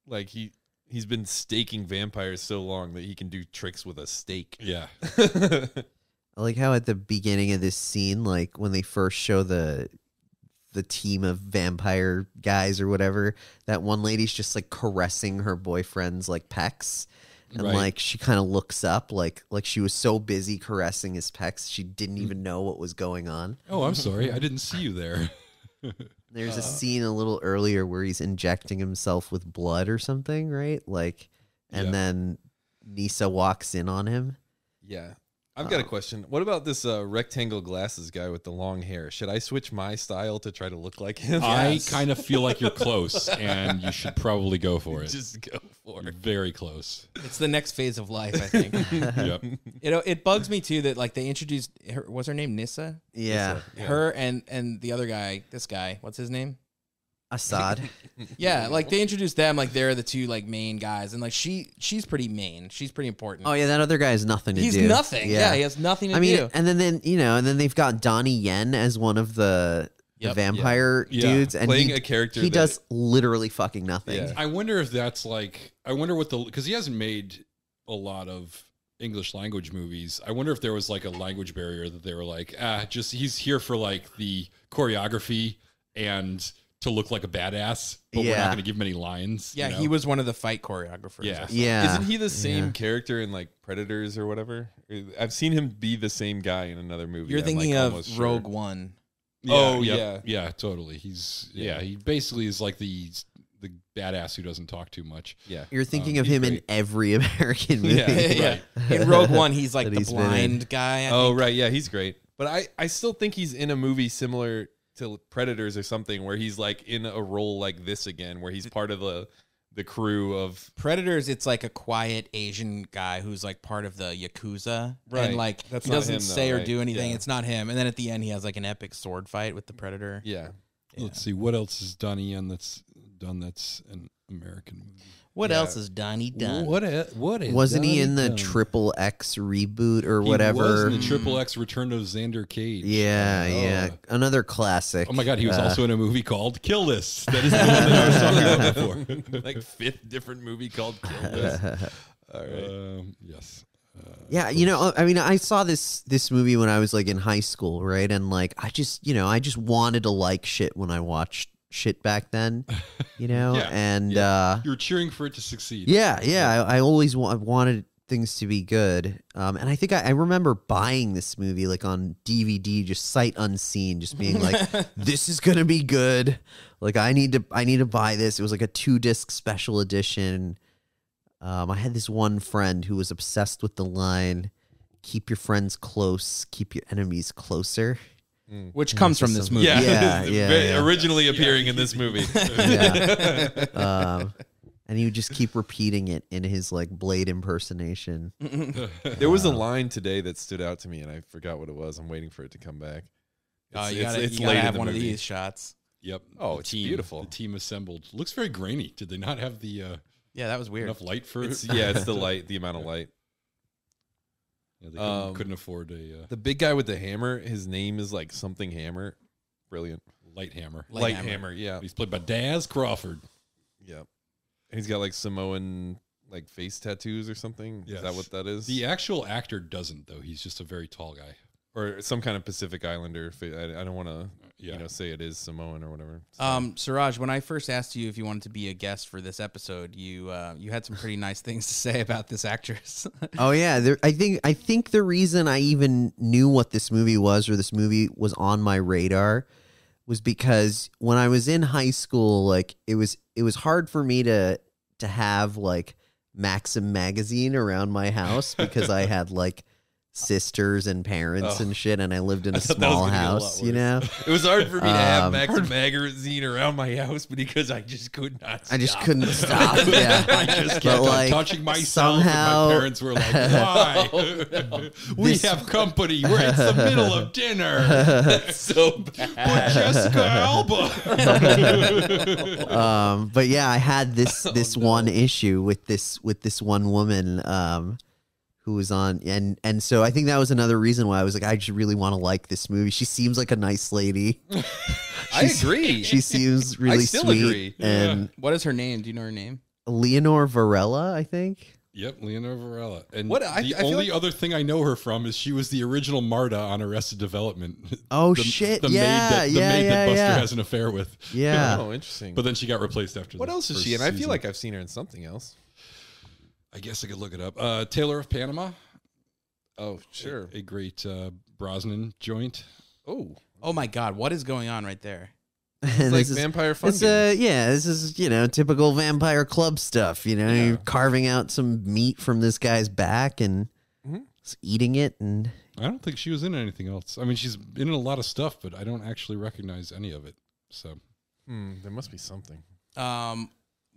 Like he's been staking vampires so long that he can do tricks with a stake. Yeah. I like how at the beginning of this scene, like when they first show the team of vampire guys or whatever, that one lady's just like caressing her boyfriend's like pecs. And like she kind of looks up like she was so busy caressing his pecs she didn't even know what was going on. Oh, I'm sorry. I didn't see you there. There's a scene a little earlier where he's injecting himself with blood or something, right? Like, and then Nisa walks in on him. Yeah. I've got a question. What about this rectangle glasses guy with the long hair? Should I switch my style to try to look like him? I kind of feel like you're close, and you should probably go for it. Just go for You're it. very close. It's the next phase of life, I think. Yep. It bugs me too that like they introduced her, what's her name? Nissa? Yeah. Her and the other guy, this guy, what's his name? Assad. Yeah, like they introduced them like they're the two like main guys, and like she's pretty main. She's pretty important. Oh yeah, that other guy has nothing to do. He's nothing. Yeah, he has nothing to I mean, do. and then and then they've got Donnie Yen as one of the vampire dudes, and playing a character he does literally fucking nothing. Yeah. I wonder if that's like, I wonder what because he hasn't made a lot of English language movies, I wonder if there was like a language barrier that they were like, just he's here for like the choreography and to look like a badass, but we're not going to give him any lines. Yeah, you know? he was one of the fight choreographers. Yeah. Yeah. Isn't he the same character in like Predators or whatever? I've seen him be the same guy in another movie. You're I'm, thinking like, of almost sure. Rogue One. Yeah, totally. He's he basically is like the badass who doesn't talk too much. Yeah. You're thinking of he's him in great. every American movie. Yeah. In Rogue One, he's like That the he's been in. blind guy. I Oh, think. right. Yeah, he's great. But I still think he's in a movie similar to Predators or something where he's like in a role like this again, where he's part of the crew of Predators, it's like a quiet Asian guy who's like part of the Yakuza. Right. And like That's he not doesn't him, say though, or right? do anything. Yeah. It's not him. And then at the end he has like an epic sword fight with the Predator. Yeah. Let's see what else has Donnie Yen that's an American movie. What Yeah. else has Donnie done? What is Wasn't he in the Donnie done? Triple X reboot or He whatever? was in the Triple X Return of Xander Cage. Yeah. Another classic. Oh my God, he was also in a movie called Kill List. That is the one that I was talking about before. Like fifth different movie called Kill List. All right. Yes. Yeah, I mean, I saw this movie when I was like in high school, right? And like, I just wanted to like shit when I watched shit back then, Yeah, and you were cheering for it to succeed. I always wanted things to be good, and I think I remember buying this movie like on DVD, just sight unseen, just being like, "This is gonna be good." Like, I need to buy this. It was like a 2-disc special edition. I had this one friend who was obsessed with the line, "Keep your friends close, keep your enemies closer." Which comes from this movie. Yeah. Originally appearing in this movie. And he would just keep repeating it in his like Blade impersonation. There was a line today that stood out to me, and I forgot what it was. I'm waiting for it to come back. You gotta late have in the one of movie. these shots. Yep. Oh, The it's beautiful. The team assembled. Looks very grainy. Did they not have the Yeah, that was weird. enough light for It's, it? it's the light, the amount of light. Yeah, they couldn't afford a The big guy with the hammer, his name is like something Hammer. Brilliant. light hammer. Light hammer, yeah. He's played by Daz Crawford. Yeah. And he's got like Samoan like face tattoos or something. Yes. Is that what that is? The actual actor doesn't, though. He's just a very tall guy. Or some kind of Pacific Islander. I don't want to Yeah. say it is Samoan or whatever. Suraj, when I first asked you if you wanted to be a guest for this episode, you had some pretty nice things to say about this actress. Oh yeah, I think the reason I even knew what this movie was, or this movie was on my radar, was because when I was in high school, like it was hard for me to have like Maxim magazine around my house because I had like sisters and parents and shit, and I lived in a thought that was small gonna get a lot house, worse. It was hard for me to have Maxim magazine around my house because I just could not stop. I just couldn't stop. Yeah, I just But, kept on like, touching myself, somehow- and my parents were like, "Why? We have company. It's the middle of dinner. That's so bad. But Jessica Alba." But yeah, I had this one issue with this one woman who was on, and so I think that was another reason why I was like, I just really want to like this movie. She seems like a nice lady. I agree. She seems really still sweet. agree. And What is her name? Do you know her name? Leonore Varela, I think. Yep, Leonor Varela. And What- the I feel only like- other thing I know her from is she was the original Marta on Arrested Development. Oh, the, shit. The Yeah, maid yeah, that yeah, Buster yeah. has an affair with. Yeah. Oh, interesting. But then she got replaced after what the else is she in? first I feel season. like I've seen her in something else. I guess I could look it up. Taylor of Panama. Oh, sure. A great Brosnan joint. Oh my God, what is going on right there? And like this is- Vampire Fun It's Games. this is typical vampire club stuff. You're carving out some meat from this guy's back and just eating it, and I don't think she was in anything else. I mean, she's in a lot of stuff, but I don't actually recognize any of it. So There must be something.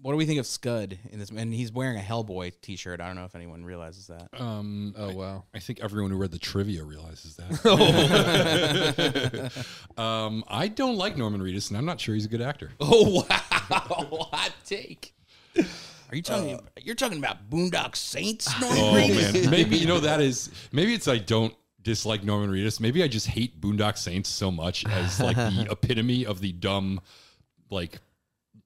What do we think of Scud in this? And he's wearing a Hellboy T-shirt. I don't know if anyone realizes that. Oh, wow. I think everyone who read the trivia realizes that. I don't like Norman Reedus, and I'm not sure he's a good actor. Oh wow, hot take. Are you talking? You're talking about Boondock Saints? Oh man, maybe maybe it's I don't dislike Norman Reedus. Maybe I just hate Boondock Saints so much as like the epitome of the dumb, like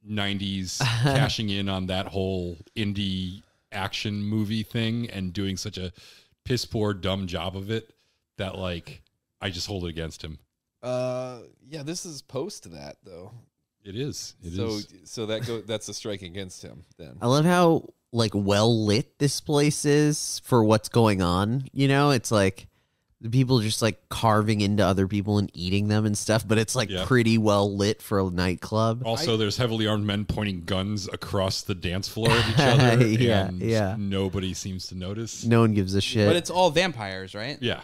90s cashing in on that whole indie action movie thing and doing such a piss poor, dumb job of it that like I just hold it against him. Yeah, this is post that though. It is. So that's a strike against him then. I love how like well lit this place is for what's going on. You know, it's like the people just like carving into other people and eating them and stuff, but it's like pretty well lit for a nightclub. Also, there's heavily armed men pointing guns across the dance floor at each other. and nobody seems to notice. No one gives a shit. But it's all vampires, right? Yeah.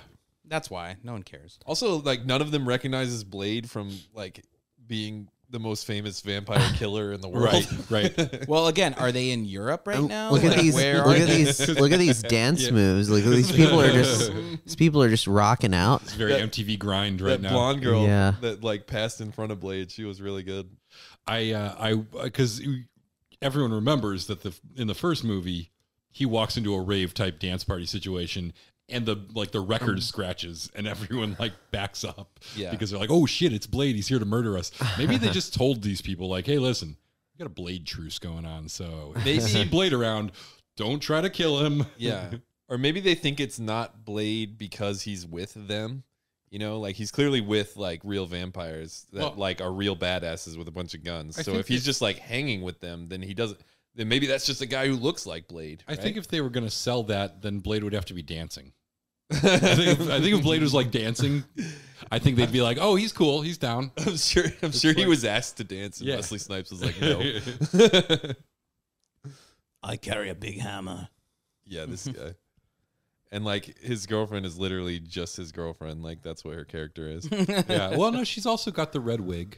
That's why. No one cares. Also, like, none of them recognizes Blade from, like, being the most famous vampire killer in the world. Right. Well, again, are they in Europe right now? Look at Like, these. where Look are at they? these dance moves. Like these people are just. These people are just rocking out. It's very MTV grind right that now. Blonde girl Yeah. that like passed in front of Blade, she was really good. Because everyone remembers that in the first movie, he walks into a rave type dance party situation. And the record scratches and everyone like backs up because they're like, oh shit, it's Blade. He's here to murder us. Maybe they just told these people like, hey, listen, we got a Blade truce going on. So if you see Blade around, don't try to kill him. Yeah. Or maybe they think it's not Blade because he's with them. You know, like he's clearly with like real vampires that like are real badasses with a bunch of guns. So if he's just like hanging with them, then he doesn't. Then maybe that's just a guy who looks like Blade. I think if they were going to sell that, then Blade would have to be dancing. I think if Blade was like dancing, I think they'd be like, "Oh, he's cool, he's down." I'm sure he was asked to dance, and Wesley Snipes was like, "No." I carry a big hammer. Yeah, this guy, and like his girlfriend is literally just his girlfriend. Like that's what her character is. Yeah. Well, no, she's also got the red wig.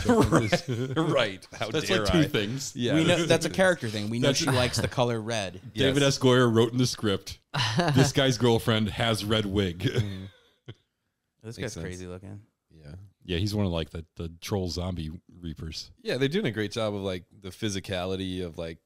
Right. How that's dare like two I? things. Yeah, We know that's a character thing. We know she likes the color red. David S. Goyer wrote in the script, this guy's girlfriend has red wig. This Makes guy's sense. crazy looking. Yeah. Yeah, he's one of like the troll zombie reapers. Yeah, they're doing a great job of like the physicality of like,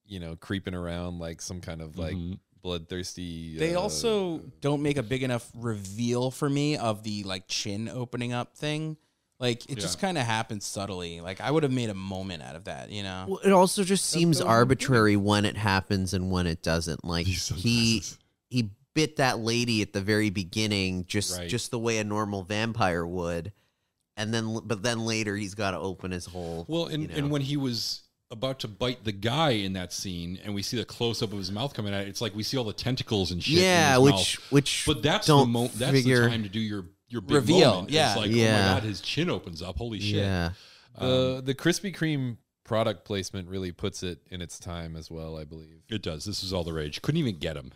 you know, creeping around like some kind of like bloodthirsty. They also don't make a big enough reveal for me of the like chin opening up thing. Like, it just kind of happens subtly. Like, I would have made a moment out of that, you know? Well, it also just seems arbitrary when it happens and when it doesn't. Like he bit that lady at the very beginning, just the way a normal vampire would, and then later he's got to open his whole. Well, and when he was about to bite the guy in that scene, and we see the close up of his mouth coming out, it's like we see all the tentacles and shit. Yeah, in his which but that's don't that's the time to do your big reveal. moment. Yeah, it's like, oh my god, his chin opens up. Holy shit! Yeah. The Krispy Kreme product placement really puts it in its time as well, I believe. It does. This was all the rage. Couldn't even get him.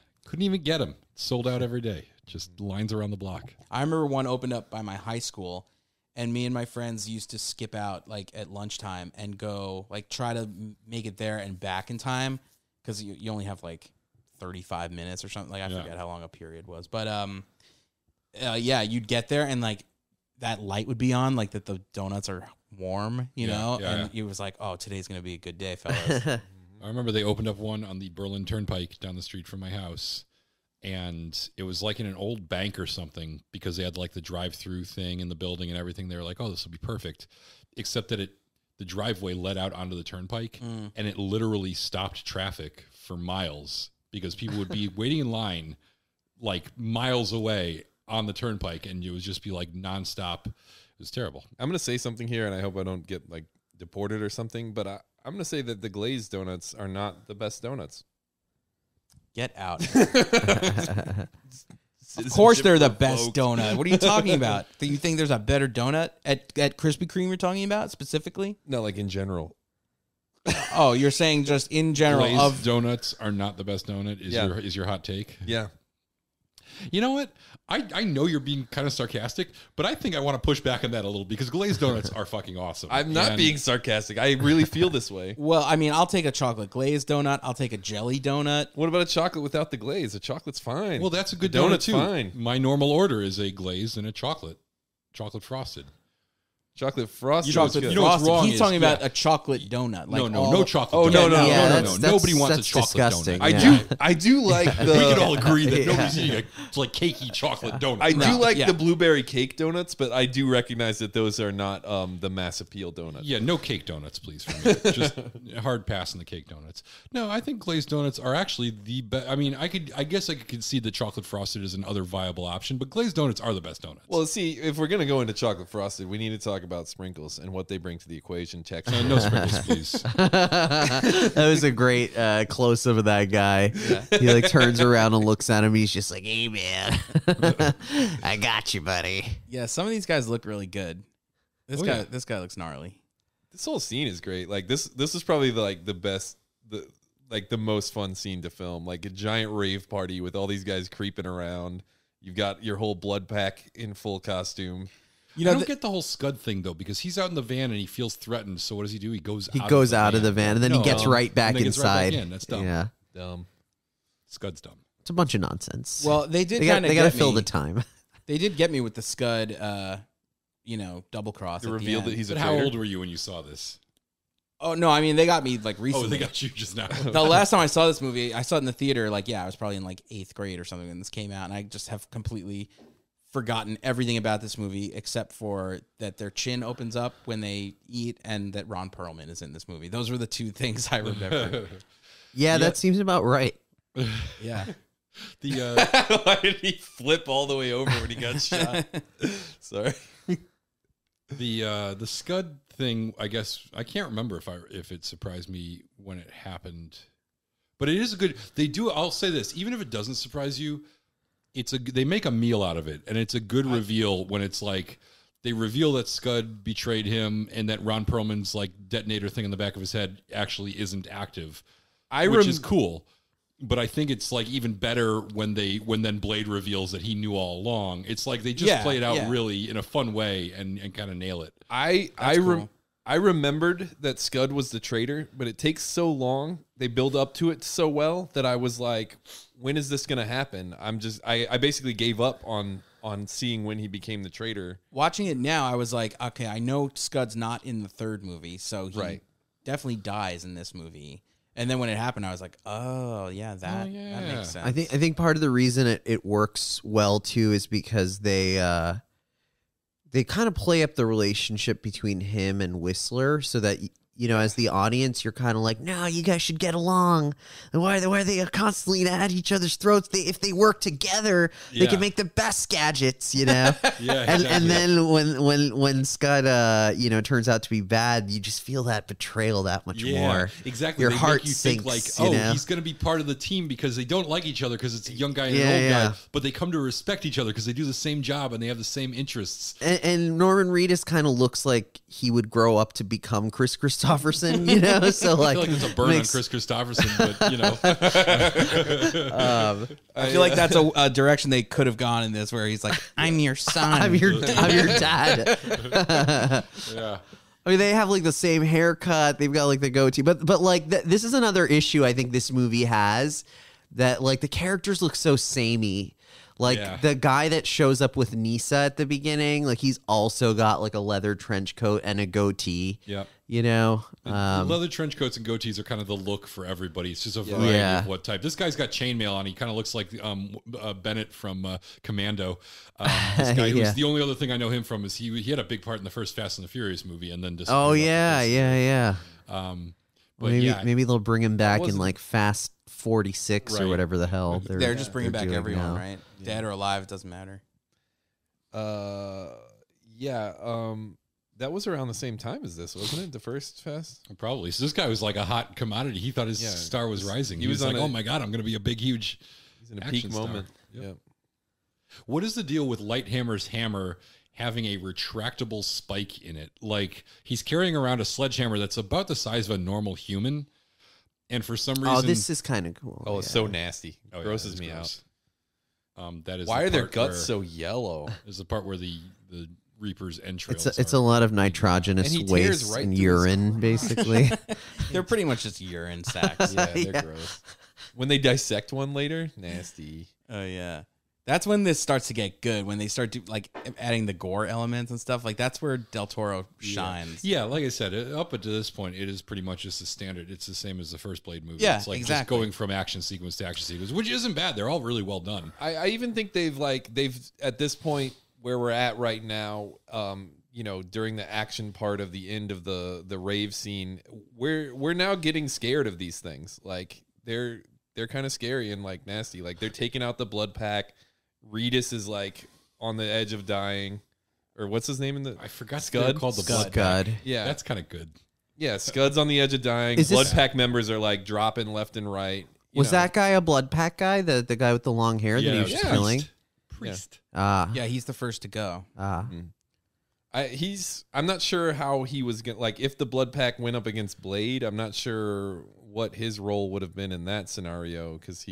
Sold out every day. Just lines around the block. I remember one opened up by my high school, and me and my friends used to skip out like at lunchtime and go like try to make it there and back in time because you only have like 35 minutes or something. Like I forget how long a period was, but you'd get there and like that light would be on, like that the donuts are warm, you know, and it was like, oh, today's gonna be a good day, fellas. I remember they opened up one on the Berlin Turnpike down the street from my house, and it was like in an old bank or something because they had like the drive-through thing in the building and everything. They were like, oh, this will be perfect, except that the driveway led out onto the turnpike, and it literally stopped traffic for miles because people would be waiting in line like miles away on the turnpike, and it would just be like nonstop. It was terrible. I'm going to say something here, and I hope I don't get like deported or something, but I'm going to say that the glazed donuts are not the best donuts. Get out. Of course they're the best donut. What are you talking about? Do you think there's a better donut at Krispy Kreme you're talking about specifically? No, like in general. Oh, you're saying just in general Glazed donuts are not the best donut is your hot take? Yeah. You know what? I know you're being kind of sarcastic, but I think I want to push back on that a little because glazed donuts are fucking awesome. I'm not being sarcastic. I really feel this way. Well, I mean, I'll take a chocolate glazed donut. I'll take a jelly donut. What about a chocolate without the glaze? A chocolate's fine. Well, that's a good donut's donut too. Fine. My normal order is a glazed and a chocolate frosted. Chocolate frosted. Chocolate You know what's frosted. wrong He's is- talking about yeah. a chocolate donut. Like no chocolate. Oh, donut. no, no, Yeah, no. that's- Nobody wants a that's chocolate disgusting. donut. I do like the. We can all agree that Yeah. nobody's eating a like cakey chocolate donut. I do No, like yeah. the blueberry cake donuts, but I do recognize that those are not the mass appeal donuts. Yeah, no cake donuts, please, for me. Just hard pass on the cake donuts. No, I think glazed donuts are actually the best. I mean, I guess I could concede that chocolate frosted is another viable option, but glazed donuts are the best donuts. Well, see, if we're gonna go into chocolate frosted, we need to talk about sprinkles and what they bring to the equation. Texture. No sprinkles, please. That was a great close up of that guy. He like turns around and looks at him. He's just like, "Hey man, I got you, buddy." Yeah, some of these guys look really good. This guy looks gnarly. This whole scene is great. Like this is probably the best, the most fun scene to film. Like a giant rave party with all these guys creeping around. You've got your whole blood pack in full costume. You I know, don't get the whole Scud thing though, because he's out in the van and he feels threatened. So what does he do? He goes out of the van and then he gets right back and then gets right inside. back in. That's dumb. Yeah, Dumb. Scud's dumb. it's a bunch of nonsense. well, they did they got kind of to fill the time. They did get me with the Scud, double cross. The at reveal the that end. he's a But how traitor. old were you when you saw this? Oh no, I mean they got me like recently. Oh, they got you just now. The last time I saw this movie, I saw it in the theater. Like, I was probably in like 8th grade or something when this came out, and I just have completely forgotten everything about this movie except for that their chin opens up when they eat, and that Ron Perlman is in this movie. Those were the two things I remember. Yeah, that seems about right. Yeah. Why did he flip all the way over when he got shot? Sorry. The Scud thing, I guess I can't remember if it surprised me when it happened, but it is a good. They do. I'll say this, even if it doesn't surprise you, they make a meal out of it, and it's a good reveal when it's like they reveal that Scud betrayed him and that Ron Perlman's like detonator thing in the back of his head actually isn't active, which is cool. But I think it's like even better when then Blade reveals that he knew all along. It's like they just play it out really in a fun way and kind of nail it. I remembered that Scud was the traitor, but it takes so long. They build up to it so well that I was like, when is this going to happen? I basically gave up on seeing when he became the traitor. Watching it now, I was like, okay, I know Scud's not in the third movie, so he definitely dies in this movie. And then when it happened, I was like, oh, yeah, that makes sense. I think part of the reason it works well too is because they kind of play up the relationship between him and Whistler so that as the audience, you're kind of like, no, you guys should get along. And why are they constantly at each other's throats? If they work together, they can make the best gadgets, Yeah, and then when Scud turns out to be bad, you just feel that betrayal that much more. Exactly. Your they heart make you sinks. think like, he's going to be part of the team because they don't like each other because it's a young guy and an old guy, but they come to respect each other because they do the same job and they have the same interests. And Norman Reedus kind of looks like he would grow up to become Chris Christopherson, So like, I feel like there's a burn on Chris Christopherson, but I feel like that's a direction they could have gone in this, where he's like, "I'm your son, I'm your dad." Yeah. I mean, they have like the same haircut. They've got like the goatee, but like this is another issue I think this movie has, that like the characters look so samey. Like the guy that shows up with Nisa at the beginning, like he's also got like a leather trench coat and a goatee. Yep. Leather trench coats and goatees are kind of the look for everybody. It's just a variety of what type. This guy's got chainmail on. He kind of looks like Bennett from Commando. This guy who's the only other thing I know him from is he had a big part in the first Fast and the Furious movie and then disappeared. Oh yeah. But maybe they'll bring him back in like Fast 46 or whatever the hell. They're just bringing back everyone, now. right? Dead or alive, it doesn't matter. That was around the same time as this, wasn't it? The first Fast? Probably. So this guy was like a hot commodity. He thought his star was rising. He was like, oh my God, I'm going to be a big, huge He's in a peak moment. Yep. What is the deal with Lighthammer's hammer having a retractable spike in it? Like, he's carrying around a sledgehammer that's about the size of a normal human. And for some reason... Oh, this is kind of cool. Oh, it's so nasty. It grosses me out. That is Why are their guts so yellow? Is the part where the Reaper's entrails It's a lot of nitrogenous waste and urine, basically. They're pretty much just urine sacks. Yeah, they're gross. When they dissect one later, nasty. Oh, yeah. That's when this starts to get good. When they start to like adding the gore elements and stuff. Like that's where Del Toro shines. Yeah, like I said, up until this point, it is pretty much just a standard. It's the same as the first Blade movie. Yeah, it's like exactly. just going from action sequence to action sequence, which isn't bad. They're all really well done. I even think they've at this point where we're at right now, during the action part of the end of the rave scene, we're now getting scared of these things. Like they're kind of scary and like nasty. Like they're taking out the blood pack. Regis is like on the edge of dying, or what's his name in the? I forgot Scud. Called the Scud. Blood Pack. Yeah, that's kind of good. Yeah, Scud's on the edge of dying. Is Blood this- pack members are like dropping left and right. Was that guy a blood pack guy? The guy with the long hair that he was just killing? Priest. Yeah, he's the first to go. I'm not sure how he was gonna, like, if the blood pack went up against Blade. I'm not sure what his role would have been in that scenario because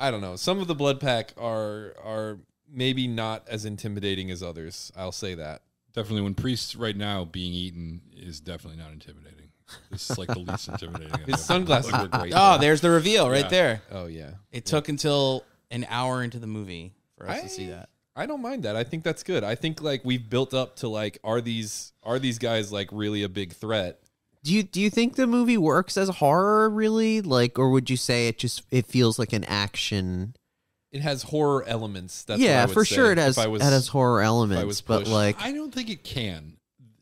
I don't know. Some of the blood pack are maybe not as intimidating as others. I'll say that. Definitely, when Priest right now being eaten is definitely not intimidating. This is like the least intimidating. His sunglasses were great. Oh, there's the reveal right there. Oh yeah. It took until an hour into the movie for us to see that. I don't mind that. I think that's good. I think like we've built up to like, are these guys like really a big threat? Do you think the movie works as horror really? Like, or would you say it feels like an action? It has horror elements. That's Yeah, what I would for say sure if it has horror elements, but pushed. like I don't think it can.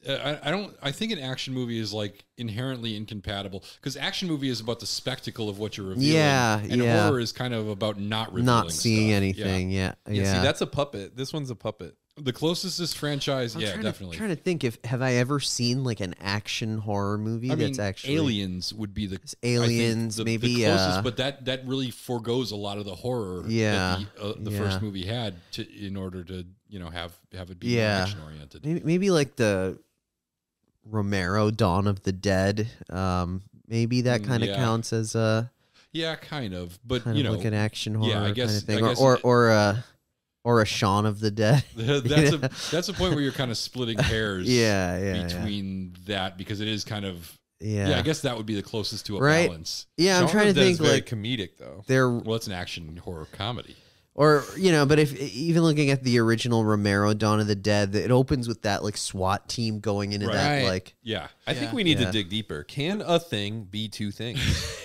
I think an action movie is like inherently incompatible because action movie is about the spectacle of what you're revealing. Yeah, and yeah. horror is kind of about not revealing not seeing stuff. anything. Yeah. See, that's a puppet. This one's a puppet. The closest this franchise, definitely. Trying to think have I ever seen like an action horror movie that's actually Aliens would be the Aliens, the maybe closest, but that really foregoes a lot of the horror. Yeah, that the first movie had in order to have it be more action oriented. Maybe like the Romero Dawn of the Dead. Maybe that kind of counts as a kind of, but kind of like an action horror I guess, kind of thing, or a Shaun of the Dead. That's a point where you're kind of splitting hairs. between that because it is kind of I guess that would be the closest to a balance. Yeah, I'm trying to think very like comedic though. Well, it's an action horror comedy. Or, but if even looking at the original Romero Dawn of the Dead, it opens with that like SWAT team going into that like I think we need to dig deeper. Can a thing be two things?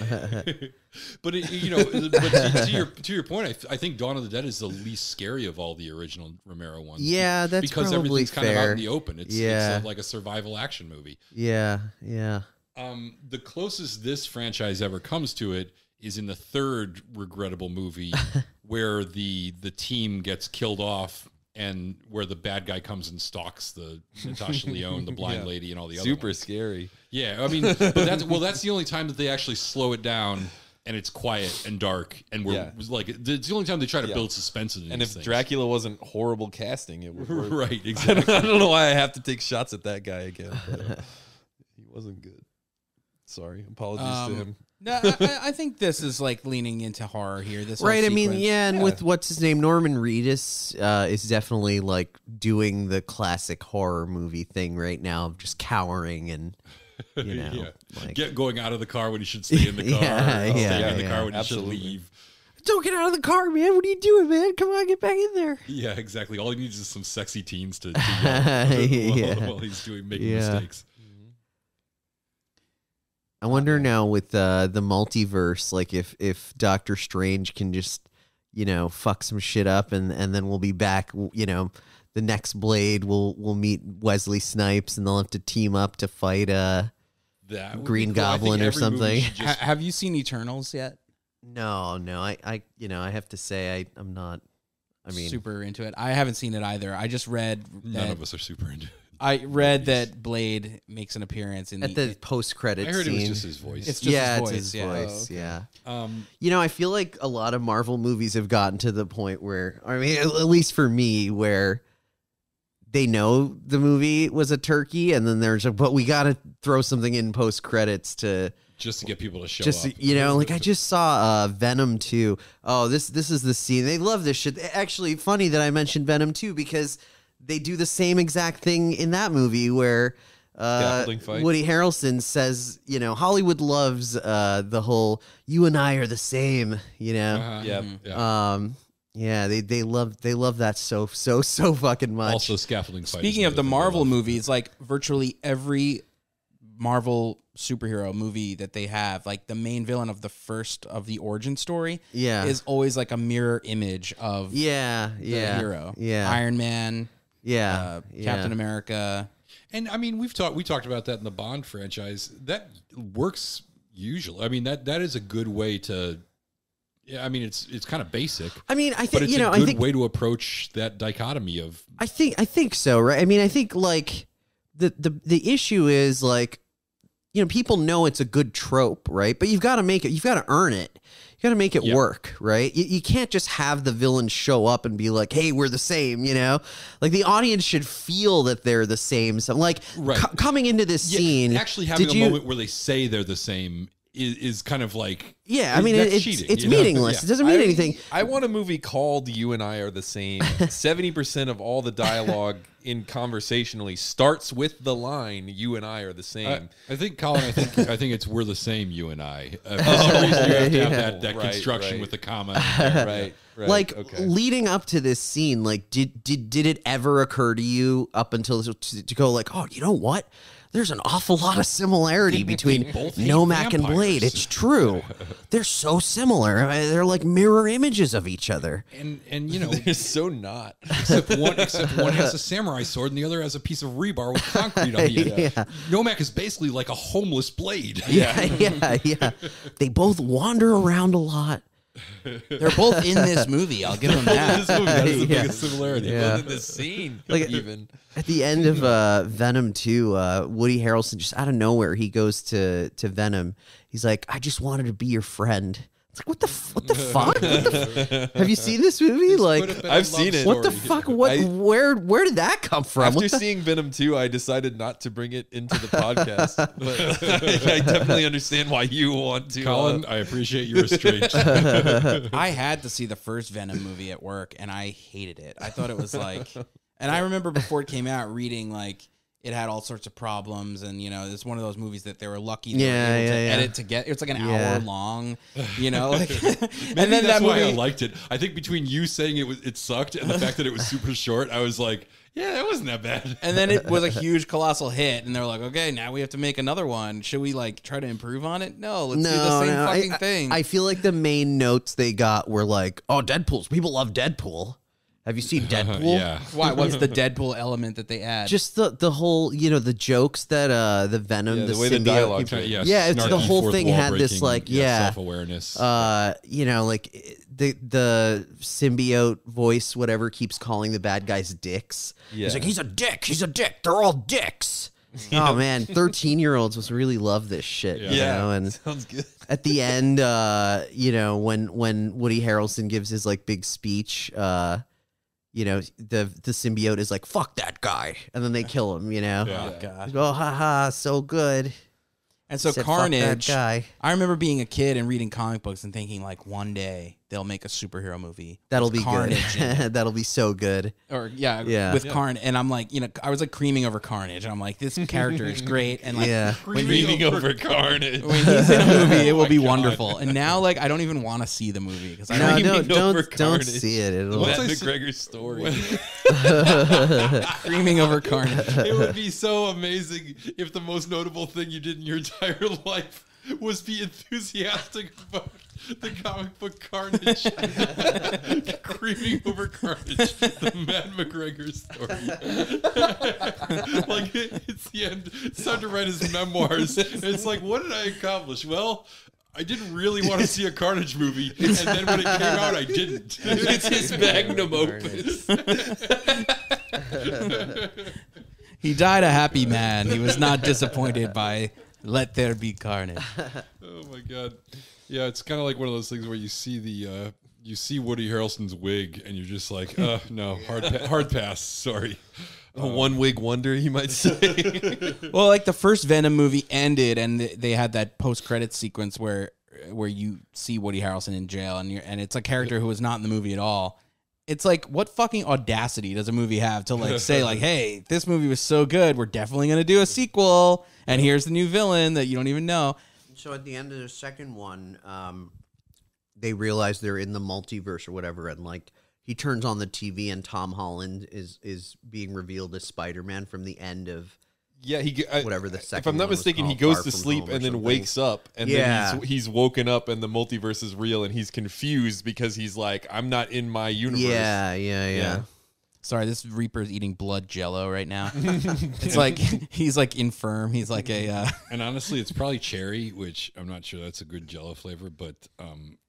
But to your point, I think Dawn of the Dead is the least scary of all the original Romero ones. Yeah, that's because probably everything's kind of out fair. in the open. It's like a survival action movie. Yeah. The closest this franchise ever comes to it is in the third regrettable movie where the team gets killed off and where the bad guy comes and stalks the Natasha Lyonne, the blind lady, and all the other Super ones. scary. Yeah, I mean, but that's the only time that they actually slow it down and it's quiet and dark and we're like it's the only time they try to build suspense in these And if things. Dracula wasn't horrible casting, it would work. Right, exactly. I don't know why I have to take shots at that guy again. But, he wasn't good. Sorry, apologies to him. No, I think this is like leaning into horror here. This whole Right, I mean, sequence. and with what's his name, Norman Reedus is definitely like doing the classic horror movie thing right now of just cowering and like going out of the car when he should stay in the car. Staying in the car when he should leave. Don't get out of the car, man. What are you doing, man? Come on, get back in there. Yeah, exactly. All he needs is some sexy teens to yell while he's making mistakes. I wonder now with the multiverse, like if Doctor Strange can just, fuck some shit up and then we'll be back, the next Blade will meet Wesley Snipes and they'll have to team up to fight Green Goblin or something. Have you seen Eternals yet? No, I have to say I'm not. I mean, super into it. I haven't seen it either. I just read none of us are super into it. I read that Blade makes an appearance in at the post-credit scene. I heard it was just his voice. It's just his voice. Okay. Yeah. I feel like a lot of Marvel movies have gotten to the point where, I mean, at least for me, where they know the movie was a turkey, and then but we got to throw something in post-credits just to get people to show up. Like I just saw Venom 2. Oh, this is the scene. They love this shit. Actually, funny that I mentioned Venom 2 because they do the same exact thing in that movie where Woody Harrelson says, Hollywood loves the whole "you and I are the same," Yeah, they love that so fucking much. Also, scaffolding fight. Speaking of the Marvel movies, like virtually every Marvel superhero movie that they have, like the main villain of the first of the origin story, is always like a mirror image of the hero. Yeah, Iron Man. Captain America. And I mean, we talked about that in the Bond franchise. That works usually. I mean, that is a good way to. Yeah, I mean, it's kind of basic. I mean, I think but it's a good way to approach that dichotomy of. I think so, right? I mean, I think like the issue is like, people know it's a good trope, right? But you've got to make it. You've got to earn it. You got to make it work, right? You can't just have the villain show up and be like, "Hey, we're the same," Like the audience should feel that they're the same. So, like coming into this scene, actually having a moment where they say they're the same is kind of like I mean it's meaningless. It doesn't mean anything. I want a movie called "You and I Are the Same." 70% of all the dialogue in conversationally starts with the line "You and I are the same." I think, Colin. I think it's "We're the same, you and I." For some reason, you have to have that construction with the comma. Right. Like leading up to this scene, like did it ever occur to you up until to go like, oh, you know what? There's an awful lot of similarity between Nomak and Blade. It's true. They're so similar. I mean, they're like mirror images of each other. And they're so not. Except one has a samurai sword and the other has a piece of rebar with concrete on the end. Nomak is basically like a homeless Blade. Yeah. They both wander around a lot. They're both in this movie. I'll give them that. That is the biggest similarity. Both in this scene, like even at the end of Venom 2, Woody Harrelson just out of nowhere he goes to Venom. He's like, "I just wanted to be your friend." It's like, what the fuck? Have you seen this movie? Like, I've seen it. What the fuck? Where did that come from? After seeing Venom 2, I decided not to bring it into the podcast. But I definitely understand why you want to. Colin, I appreciate your restraint. I had to see the first Venom movie at work, and I hated it. I thought it was like, and I remember before it came out reading like, it had all sorts of problems, and it's one of those movies that they were lucky to edit to get. It's like an hour long, like, and then that's why I liked it. I think between you saying it sucked and the fact that it was super short, I was like, yeah, that wasn't that bad. And then it was a huge, colossal hit, and they're like, okay, now we have to make another one. Should we like try to improve on it? No, let's do the same fucking thing. I feel like the main notes they got were like, oh, people love Deadpool. Have you seen Deadpool? Yeah. Why? What's the Deadpool element that they add? Just the whole, the jokes that the Venom, the way symbiote, the dialogue. It's the whole thing had this like, self-awareness. Like the symbiote voice, whatever, keeps calling the bad guys dicks. Yeah. He's like, he's a dick. They're all dicks. Oh man, 13-year-olds must really love this shit. And sounds good. At the end, when Woody Harrelson gives his like big speech, the symbiote is like, fuck that guy, and then they kill him. Oh god. Oh, haha, so good. And so Said, Carnage, fuck that guy. I remember being a kid and reading comic books and thinking like one day they'll make a superhero movie. That'll be Carnage good. That'll be so good. Or with Carnage. And I'm like, I was like creaming over Carnage. And I'm like, this character is great. And like, creaming over Carnage. When he's in a movie, it will be wonderful. And now like I don't even want to see the movie because don't see it. It'll Matt McGregor's story. Creaming over Carnage. It would be so amazing if the most notable thing you did in your entire life was be enthusiastic about the comic book Carnage. Creaming over Carnage, the Matt McGregor story. Like, it's the end. It's time to write his memoirs. It's like, what did I accomplish? Well, I didn't really want to see a Carnage movie, and then when it came out, I didn't. It's his magnum opus. He died a happy man. He was not disappointed by Let There Be Carnage. Oh my god. Yeah, it's kind of like one of those things where you see Woody Harrelson's wig and you're just like, no, hard pass, sorry. A one wig wonder, you might say. Well, like the first Venom movie ended and they had that post-credits sequence where you see Woody Harrelson in jail and it's a character who was not in the movie at all. It's like, what fucking audacity does a movie have to like say like, hey, this movie was so good, we're definitely going to do a sequel, and here's the new villain that you don't even know. So at the end of the second one, they realize they're in the multiverse or whatever, and like he turns on the TV and Tom Holland is being revealed as Spider-Man from the end of whatever the second. If I'm not mistaken, he goes to sleep and then wakes up, and then he's woken up, and the multiverse is real, and he's confused because he's like, I'm not in my universe. Yeah. Sorry, this Reaper is eating blood jello right now. It's like he's like infirm. He's like a. And honestly, it's probably cherry, which I'm not sure that's a good jello flavor, but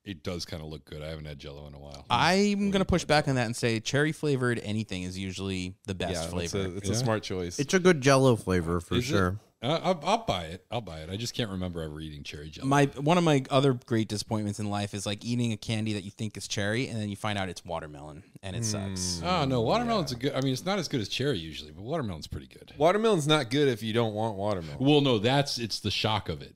it does kind of look good. I haven't had jello in a while. I'm gonna push back on that and say cherry flavored anything is usually the best flavor. It's a smart choice. It's a good Jello flavor for sure. I'll buy it. I just can't remember ever eating cherry jello. One of my other great disappointments in life is like eating a candy that you think is cherry and then you find out it's watermelon and it sucks. Oh no, watermelon's a good. I mean, it's not as good as cherry usually, but watermelon's pretty good. Watermelon's not good if you don't want watermelon. Well, no, it's the shock of it.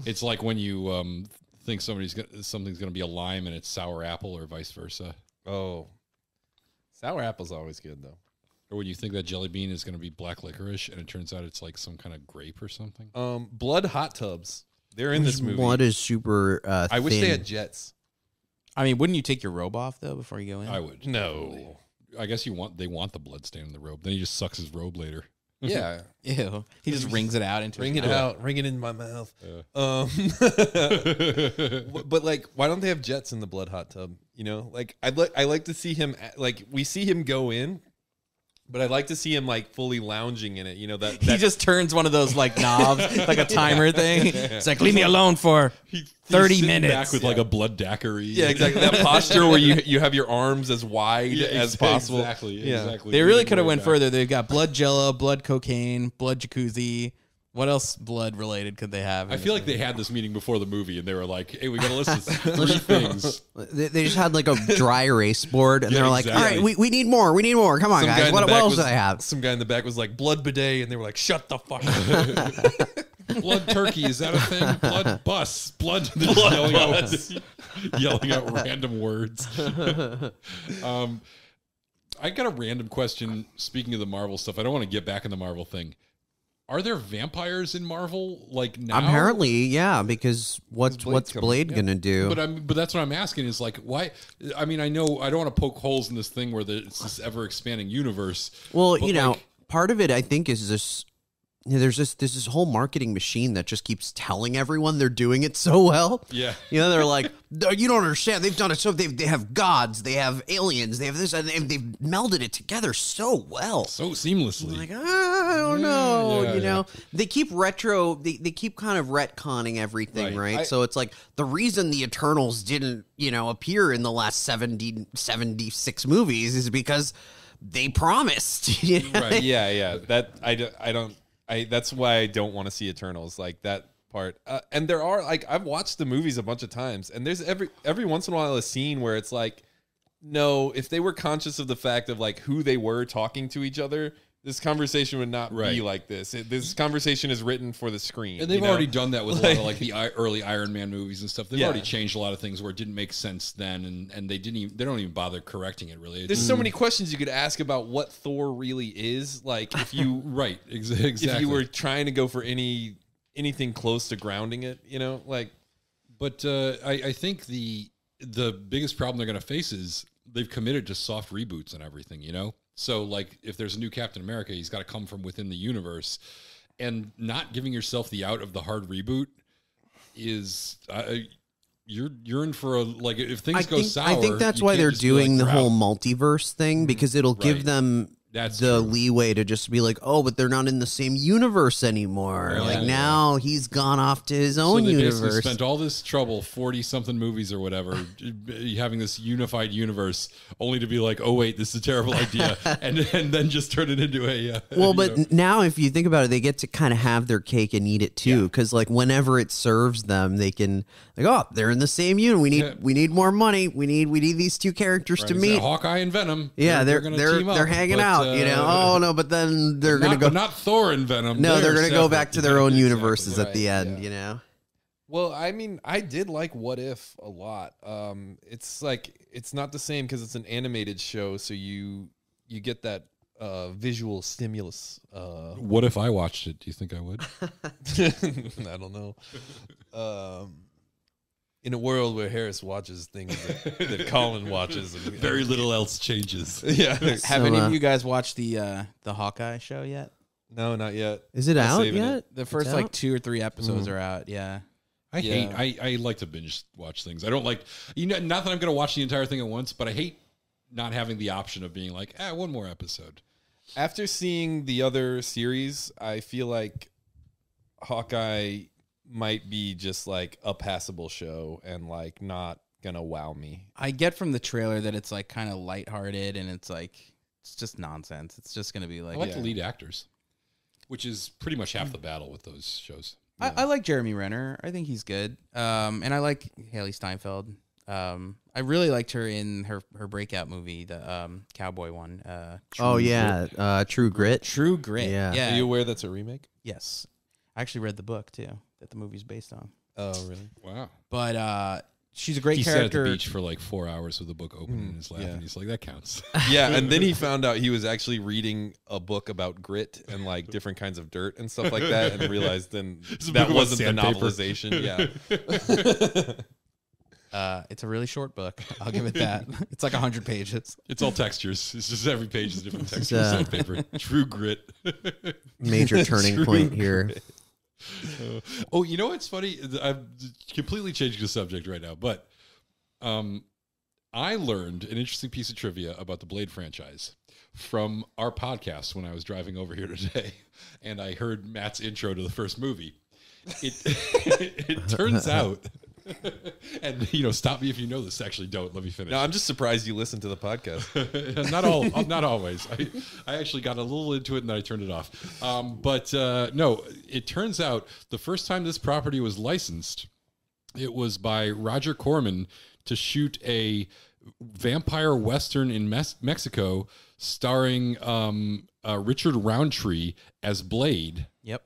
It's like when you think something's gonna be a lime and it's sour apple, or vice versa. Oh, sour apple's always good though. Or when you think that jelly bean is going to be black licorice, and it turns out it's like some kind of grape or something. Blood hot tubs. They're in this movie. Blood is super I wish they had jets. I mean, wouldn't you take your robe off though before you go in? I would. No. I guess they want the blood stain on the robe. Then he just sucks his robe later. Yeah. Ew. He just wrings it out into Wring his it mouth. out. Wring it in my mouth. But like, why don't they have jets in the blood hot tub? You know, like I like to see him. Like we see him go in. But I'd like to see him like fully lounging in it. You know that he just turns one of those like knobs, like a timer thing. It's like leave me alone for 30 minutes. Back with like a blood daiquiri. Yeah, exactly. That posture where you have your arms as wide as possible. Exactly. They really could have went further. They've got blood jello, blood cocaine, blood jacuzzi. What else blood related could they have? I feel like they had this meeting before the movie, and they were like, "Hey, we got to list 3 things." They just had like a dry erase board, and they're like, exactly. "All right, we need more. We need more. Come on, guys. What else do I have?" Some guy in the back was like, "Blood bidet," and they were like, "Shut the fuck up." Blood turkey, is that a thing? Blood bus, blood yelling out random words. I got a random question. Speaking of the Marvel stuff, I don't want to get back in the Marvel thing. Are there vampires in Marvel like now? Apparently, yeah. Because what's Blade gonna do? But that's what I'm asking is like why? I mean, I know I don't want to poke holes in this thing where it's this ever expanding universe. Well, you know, part of it I think is this. There's this whole marketing machine that just keeps telling everyone they're doing it so well. Yeah, you know, they're like, you don't understand. They've done it so they have gods, they have aliens, they have this, and they've melded it together so well, so seamlessly. Like, I don't know, you know, they keep they keep kind of retconning everything, right? So it's like the reason the Eternals didn't, you know, appear in the last 76 movies is because they promised. You know? Right? Yeah. That I don't. That's why I don't want to see Eternals, like that part. And there are like I've watched the movies a bunch of times, and there's every once in a while a scene where it's like, no, if they were conscious of the fact of like who they were talking to each other, this conversation would not be like this. This conversation is written for the screen, and they've already done that with a lot of like the early Iron Man movies and stuff. They've already changed a lot of things where it didn't make sense then, and they don't even bother correcting it. Really, there's so many questions you could ask about what Thor really is. Like if you exactly. If you were trying to go for anything close to grounding it, you know, like. But I think the biggest problem they're going to face is they've committed to soft reboots and everything. You know. So, like, if there's a new Captain America, he's got to come from within the universe, and not giving yourself the out of the hard reboot is you're in for a like if things go sour. I think that's why they're doing the whole multiverse thing because it'll give them leeway to just be like, oh, but they're not in the same universe anymore. Now he's gone off to his own universe. They basically spent all this trouble, 40-something movies or whatever, having this unified universe, only to be like, oh wait, this is a terrible idea, and then just turn it into a. Well, but now if you think about it, they get to kind of have their cake and eat it too, because like whenever it serves them, they can like, oh, they're in the same unit. We need more money. We need these two characters to meet. Hawkeye and Venom. Yeah, they're hanging out. You know, oh no, but then they're going to go. But not Thor and Venom. No, they're going to go back to their own universes at the end. You know. Well, I mean, I did like What If a lot. It's like it's not the same because it's an animated show, so you get that visual stimulus. What if I watched it? Do you think I would? I don't know. In a world where Harris watches things that Colin watches, and Very little else changes. Yeah. Have any of you guys watched the Hawkeye show yet? No, not yet. Is it I'm out saving yet? it. The first like 2 or 3 episodes are out. Yeah. I like to binge watch things. I don't like, not that I'm going to watch the entire thing at once, but I hate not having the option of being like, one more episode. After seeing the other series, I feel like Hawkeye might be just like a passable show and like not gonna wow me. I get from the trailer that it's like kind of lighthearted and it's just nonsense. It's just gonna be like I like the lead actors, which is pretty much half the battle with those shows. I like Jeremy Renner. I think he's good. And I like Haley Steinfeld. I really liked her in her breakout movie, the cowboy one. True Grit. True Grit. Yeah. Are you aware that's a remake? Yes. I actually read the book too that the movie's based on. Oh, really? Wow. But she's a great He character. sat at the beach for like 4 hours with the book open in his lap, and he's like, that counts. Yeah, and then he found out he was actually reading a book about grit and like different kinds of dirt and stuff like that, and realized then that wasn't the novelization. Yeah. It's a really short book. I'll give it that. It's like 100 pages. It's all textures. It's just every page is different textures. Sandpaper. True Grit. Major turning point here. You know what's funny? I'm completely changing the subject right now, but I learned an interesting piece of trivia about the Blade franchise from our podcast when I was driving over here today, and I heard Matt's intro to the first movie. It turns out, and stop me if you know this. Actually, don't let me finish. No, I'm just surprised you listened to the podcast. Not always. I actually got a little into it and then I turned it off. But no, it turns out the first time this property was licensed, it was by Roger Corman to shoot a vampire western in Mexico starring Richard Roundtree as Blade. Yep.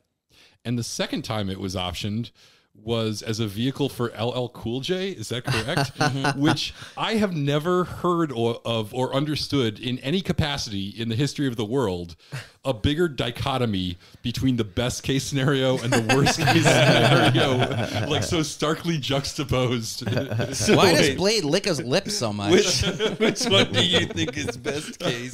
And the second time it was optioned was as a vehicle for LL Cool J. Is that correct? Which I have never heard of or understood in any capacity in the history of the world, a bigger dichotomy between the best case scenario and the worst case scenario, like so starkly juxtaposed. So why does Blade lick his lips so much? Which one do you think is best case?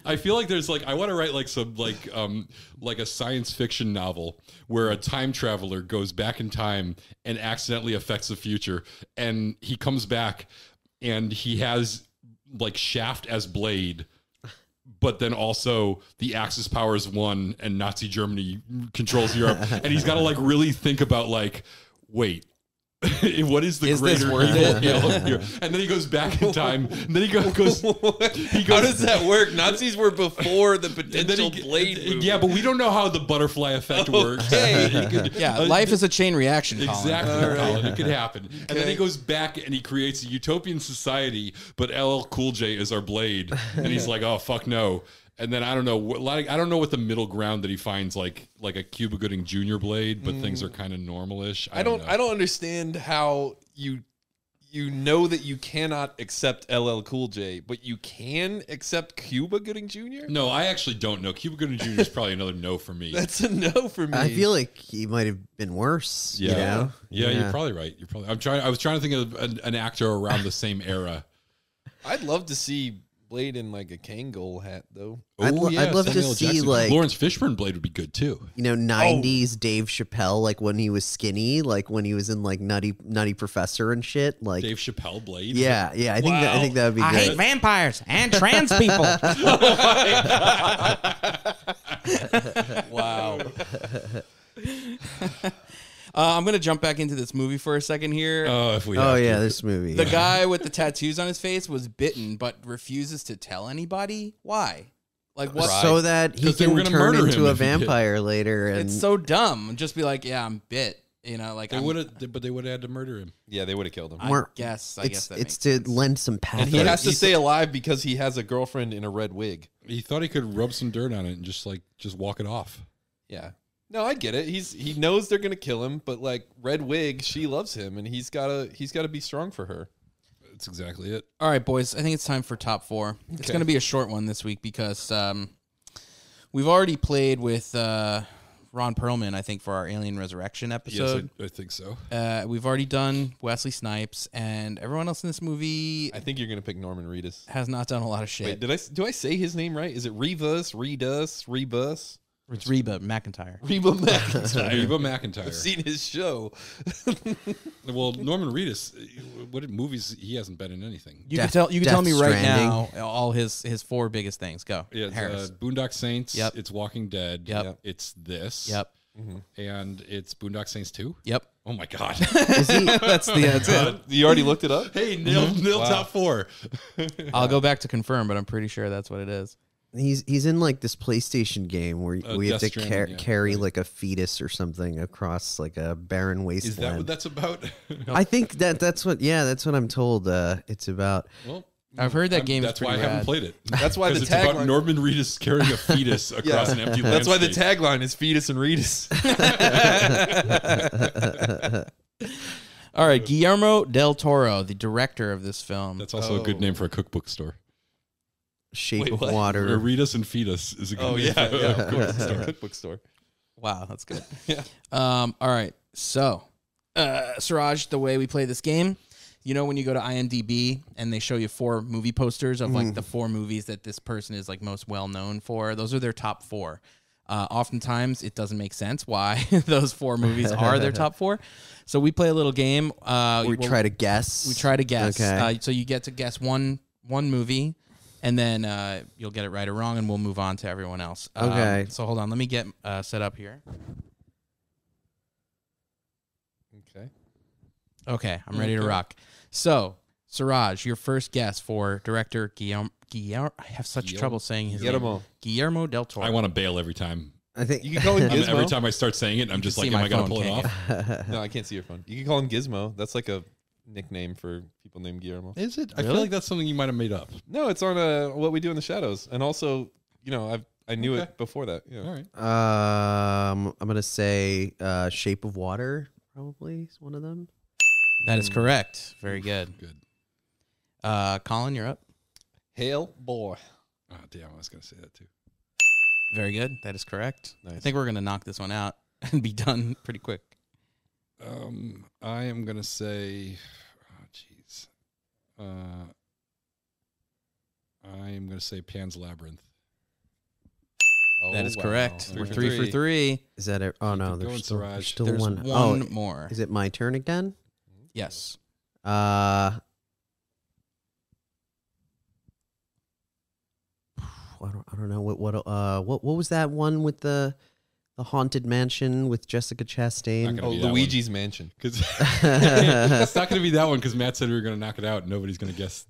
I feel like there's I want to write some like a science fiction novel where a time traveler goes back in time and accidentally affects the future, and he comes back and he has Shaft as Blade, but then also the Axis powers won and Nazi Germany controls Europe, and he's got to really think about wait, what is the greater evil here? And then he goes back in time. And then he goes. How does that work? Nazis were before the potential Blade movie. Yeah, but we don't know how the butterfly effect works. Life is a chain reaction, Colin. Exactly, Colin. It could happen. Okay. And then he goes back and he creates a utopian society, but LL Cool J is our Blade, and he's like, oh fuck no. And then I don't know, I don't know what the middle ground that he finds, like a Cuba Gooding Jr. Blade, but things are kind of normal-ish. I don't understand how you know that you cannot accept LL Cool J, but you can accept Cuba Gooding Jr.? No, I actually don't know. Cuba Gooding Jr. is probably another no for me. That's a no for me. I feel like he might have been worse. Yeah, you're probably right. I was trying to think of an actor around the same era. I'd love to see Blade in a Kangol hat though. I'd love to see Lawrence Fishburne Blade would be good too. 90s Dave Chappelle, when he was skinny, when he was in Nutty Professor and shit. Dave Chappelle Blade. Yeah. I think that would be great. I hate vampires and trans people. Wow. I'm going to jump back into this movie for a second here. This movie. The guy with the tattoos on his face was bitten, but refuses to tell anybody. Why? What? So that he can turn into a vampire later. And it's so dumb. Just be like, yeah, I'm bit. They would have had to murder him. Yeah, they would have killed him. I guess that it's makes to sense. lend some pathos. And he has to stay alive because he has a girlfriend in a red wig. He thought he could rub some dirt on it and just walk it off. Yeah. No, I get it. He knows they're gonna kill him, but Red Wig, she loves him, and he's gotta be strong for her. That's exactly it. All right, boys. I think it's time for top 4. Okay. It's gonna be a short one this week because we've already played with Ron Perlman, I think, for our Alien Resurrection episode. Yes, I think so. We've already done Wesley Snipes, and everyone else in this movie I think you're gonna pick Norman Reedus. has not done a lot of shit. Wait, do I say his name right? Is it Rebus? It's Reba McEntire. Reba McEntire. Reba McEntire. I've seen his show. Well, Norman Reedus, what movies? He hasn't been in anything. You can tell me Death right Stranding. now all his 4 biggest things. Go. Yeah, it's, Harris. Boondock Saints. Yep. It's Walking Dead. Yep. It's this. Yep. And it's Boondock Saints 2. Yep. Oh my God. That's it. You already looked it up? Hey, nil top 4. I'll go back to confirm, but I'm pretty sure that's what it is. He's in like this PlayStation game where we have Death to Stranding, carry like a fetus or something across like a barren wasteland. Is that what that's about? I think that's what I'm told it's about. Well, I've heard that game is That's why pretty I haven't rad. played it. That's why the it's about tagline- Norman Reedus carrying a fetus across an empty landscape. That's why the tagline is Fetus and Reedus. All right, Guillermo Del Toro, the director of this film. That's also a good name for a cookbook store. Shape Wait, of what? Or Water. Reedus and Fetus is a good name for a cookbook store. Cookbook store. Wow, that's good. Yeah. All right. So, Suraj, the way we play this game, you know, when you go to IMDb and they show you 4 movie posters of like the 4 movies that this person is like most well known for, those are their top 4. Oftentimes, it doesn't make sense why those 4 movies are their top 4. So we play a little game. We try to guess. We try to guess. Okay. So you get to guess one movie, and then you'll get it right or wrong, and we'll move on to everyone else. Okay. So hold on. Let me get set up here. Okay. Okay, I'm ready to rock. So, Suraj, your first guess for director Guillermo. I have such trouble saying his name. Guillermo Del Toro. I want to bail every time. I think You can call him Gizmo. Every time I start saying it, I'm just see like, am my I going to phone, pull it can't off? No, I can't see your phone. You can call him Gizmo. That's like a nickname for people named Guillermo. Is it? I Really? feel like that's something you might have made up. No, it's on What We Do in the Shadows. And also, you know, I knew it before that. Yeah. All right. I'm gonna say Shape of Water probably is one of them. That is correct. Very good. Good. Colin, you're up. Hail boy. Oh, damn. I was going to say that too. Very good. That is correct. I Nice. think we're going to knock this one out and be done pretty quick. I am going to say, oh, jeez. I am going to say Pan's Labyrinth. That is wow. correct. Three We're for 3 for 3. Is that it? Oh no, Keep going, there's Suraj. still There's one. one more. Is it my turn again? Yes. I don't know what was that one with the haunted mansion with Jessica Chastain? Not gonna Oh, be that Luigi's Mansion. Cause it's not going to be that one because Matt said we were going to knock it out and nobody's going to guess.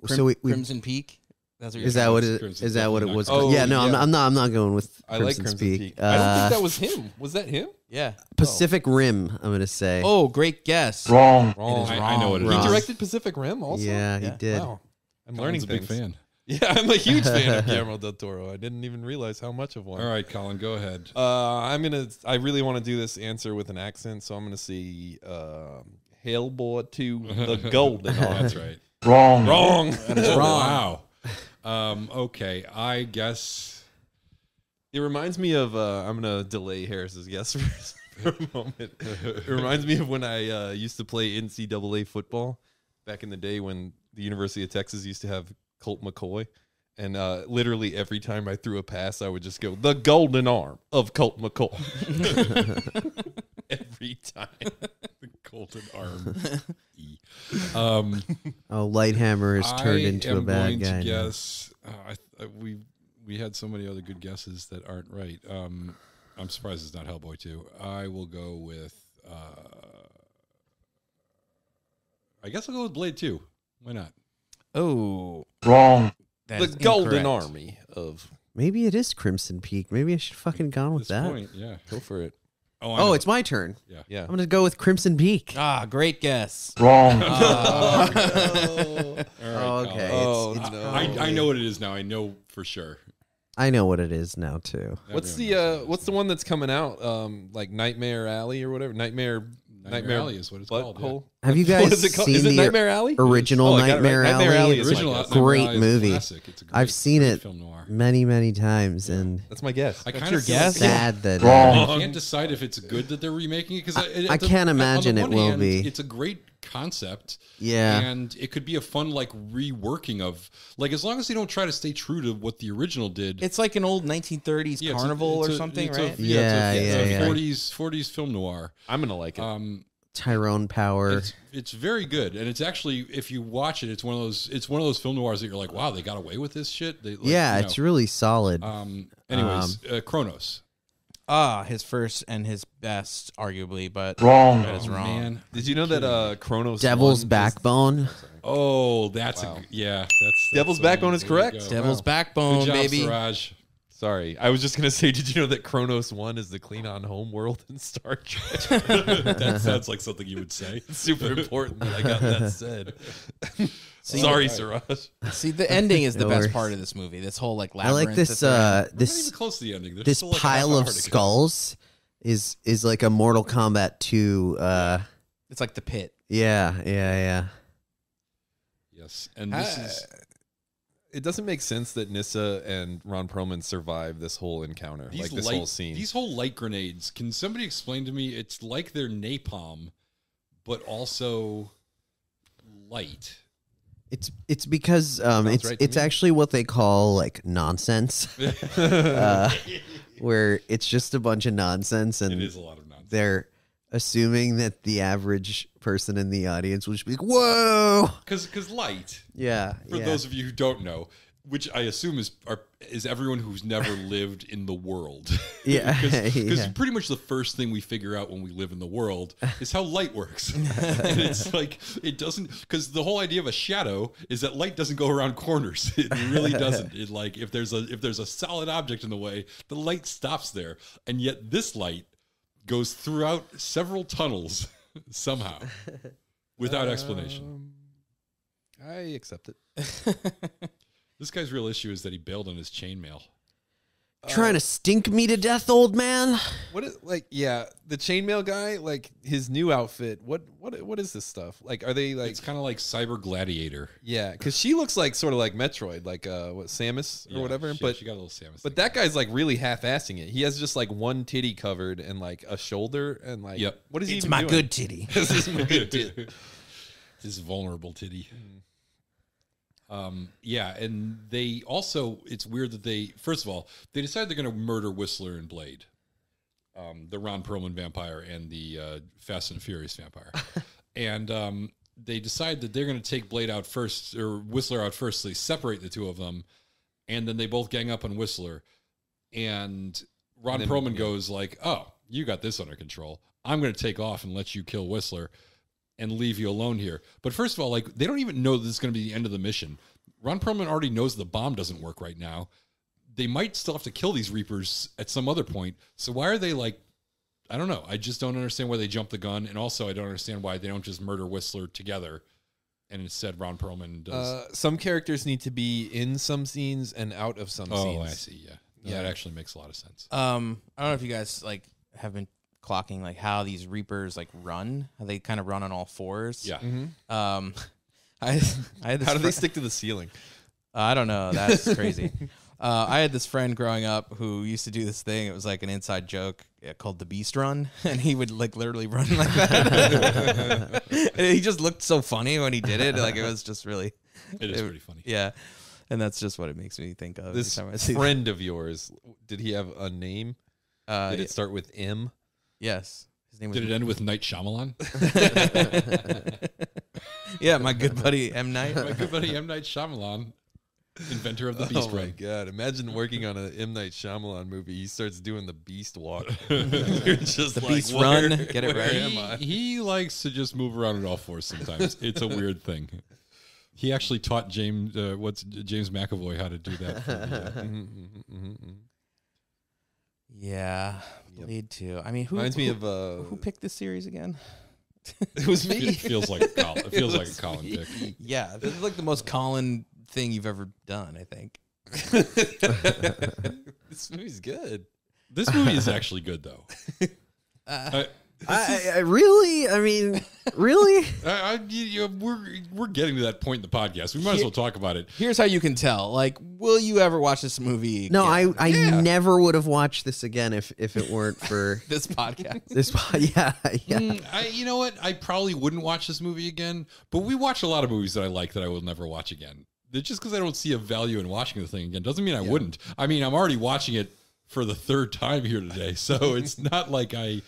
So we Crimson Peak. That's what you're is that saying? what it Crimson is that what it was? Oh, yeah, no, yeah. I'm not going with I like Crimson Crimson Peak. Peak. I don't think that was him. Was that him? Yeah. Pacific Rim. I'm gonna say. Oh, great guess. Wrong. Wrong. I know what it He is. directed Pacific Rim also? yeah, he Yeah. did. Wow. I'm Colin's learning a big things. fan. Yeah, I'm a huge fan of Guillermo Del Toro. I didn't even realize how much of one. All right, Colin, go ahead. I really want to do this answer with an accent, so I'm gonna see Hellboy 2 The Golden Arm. That's right. Wrong. Wrong. That is wrong. Wow. Okay, I guess. It reminds me of I'm gonna delay Harris's guess for a moment. It reminds me of when I used to play NCAA football back in the day when the University of Texas used to have Colt McCoy. And literally every time I threw a pass, I would just go, the golden arm of Colt McCoy. Every time. The golden arm. Oh, Lighthammer is turned into a bad guy. I am going to now. guess. We had so many other good guesses that aren't right. I'm surprised it's not Hellboy 2. I will go with. I guess I'll go with Blade 2. Why not? Oh. Wrong. That The is Golden incorrect. Army of. Maybe it is Crimson Peak. Maybe I should fucking gone with This that. point, yeah. Go for it. I know. Oh, it's my turn. Yeah. I'm gonna go with Crimson Peak. Ah, great guess. Wrong. All right, Okay. Colin. It's no. I know what it is now. I know for sure. I know what it is now too. What's Everyone knows the one that's coming out? Like Nightmare Alley or whatever? Nightmare Nightmare Alley is what it's called. Butthole? Have you guys What is it called? seen Is it the Nightmare Alley? original Oh, I got it right. Nightmare Nightmare Alley? Alley is It's my a guess. great Nightmare Alley is a movie. classic. It's a I've great seen it film noir. many times, and That's my guess. I kind your of feel guess? sad that I can't decide if it's good that they're remaking it because I can't imagine it will be. It's a great concept, Yeah. and it could be a fun like reworking of like as long as they don't try to stay true to what the original did. It's like an old 1930s it's a- carnival it's or a- something, it's right? it's a Yeah. 40s film noir. I'm gonna like it. Tyrone Power. It's very good, and it's actually if you watch it, it's one of those film noirs that you're like, wow, they got away with this shit. They, like, Yeah, you know. it's really solid. Anyways, Kronos. His first and his best, arguably, but Wrong. that is wrong. Man, Did you know that Kronos Devil's 1 is- Backbone. oh, that's Wow. that's Devil's Backbone is there you correct. go. Devil's Wow. Backbone, Good job, baby. Suraj. Sorry, I was just gonna say, did you know that Kronos 1 is the Klingon homeworld in Star Trek? That sounds like something you would say. It's super important that I got that said. Sorry, Suraj. See, the ending is the No best worries. part of this movie. This whole like I labyrinth. like this. that they're in. We're not This even close to the ending. There's this still like a half pile hour of to go. skulls is like a Mortal Kombat 2. It's like the pit. Yeah. Yes, and this is It doesn't make sense that Nyssa and Ron Perlman survived this whole encounter, like this whole scene. These whole light grenades. Can somebody explain to me? It's like they're napalm, but also light. It's because Sounds right to it's me. actually what they call like nonsense, where it's just a bunch of nonsense, It and is a lot of nonsense. they're assuming that the average person in the audience will just be like, "Whoa!" Because light. Yeah. For those of you who don't know, which I assume is everyone who's never lived in the world. Yeah, Because yeah. pretty much the first thing we figure out when we live in the world is how light works. And it's like, it doesn't, because the whole idea of a shadow is that light doesn't go around corners. It really doesn't. It like, if there's a solid object in the way, the light stops there. And yet this light goes throughout several tunnels somehow without explanation. I accept it. This guy's real issue is that he bailed on his chainmail. Trying to stink me to death, old man. What is the chainmail guy, like his new outfit? What is this stuff? Like, are they like? It's kind of like Cyber Gladiator. Yeah, because she looks like sort of like Metroid, like what Samus or whatever. She, but she got a little Samus. but that guy's like really half-assing it. He has just like one titty covered and like a shoulder and like. Yep. What is he? It's even my doing? good titty. This is my good titty. This vulnerable titty. Yeah, and they also, it's weird that they, first of all, they decide they're going to murder Whistler and Blade, the Ron Perlman vampire and the Fast and Furious vampire. And they decide that they're going to take Blade out first, or Whistler out first, so they separate the two of them, and then they both gang up on Whistler. And Ron And then, Perlman yeah. goes like, oh, you got this under control. I'm going to take off and let you kill Whistler and leave you alone here. But first of all, like, they don't even know this is going to be the end of the mission. Ron Perlman already knows the bomb doesn't work right now. They might still have to kill these Reapers at some other point. So why are they like, I don't know. I just don't understand why they jumped the gun. And also I don't understand why they don't just murder Whistler together. And instead Ron Perlman does. Some characters need to be in some scenes and out of some scenes. Oh, I see. Yeah. Yeah. That actually makes a lot of sense. I don't know if you guys like have been clocking like how these Reapers like run, how they kind of run on all fours. Yeah. I had this How do they fri- stick to the ceiling? I don't know. That's crazy. I had this friend growing up who used to do this thing. It was like an inside joke called the Beast Run, and he would like literally run like that. And he just looked so funny when he did it. Like it was just really. It is pretty funny. Yeah, and that's just what it makes me think of. This every time I see that. friend of yours, did he have a name? Did it start with M? Yes, his name was. Did it end with Night Shyamalan? Yeah, my good buddy M Night. My good buddy M. Night Shyamalan, inventor of the Beast Oh my Run. god! Imagine working on an M. Night Shyamalan movie. He starts doing the Beast Walk. You're just The like, Beast where- Run, get it where right. am I? He likes to just move around on all fours sometimes. It's a weird thing. He actually taught James McAvoy how to do that. For the, Yeah, Blade 2. I mean, who Reminds me who- of who picked this series again? it was it me. feels like a Colin, it feels like a was Colin me. pick. Yeah, this is like the most Colin thing you've ever done, I think. This movie's good. This movie is actually good though. I really? I mean, really? We're getting to that point in the podcast. We might as well talk about it. Here's how you can tell. Like, will you ever watch this movie? No, again? I never would have watched this again if it weren't for this podcast. Yeah. You know what? I probably wouldn't watch this movie again, but we watch a lot of movies that I like that I will never watch again. Just because I don't see a value in watching the thing again doesn't mean I wouldn't. I mean, I'm already watching it for the third time here today, so it's not like I'm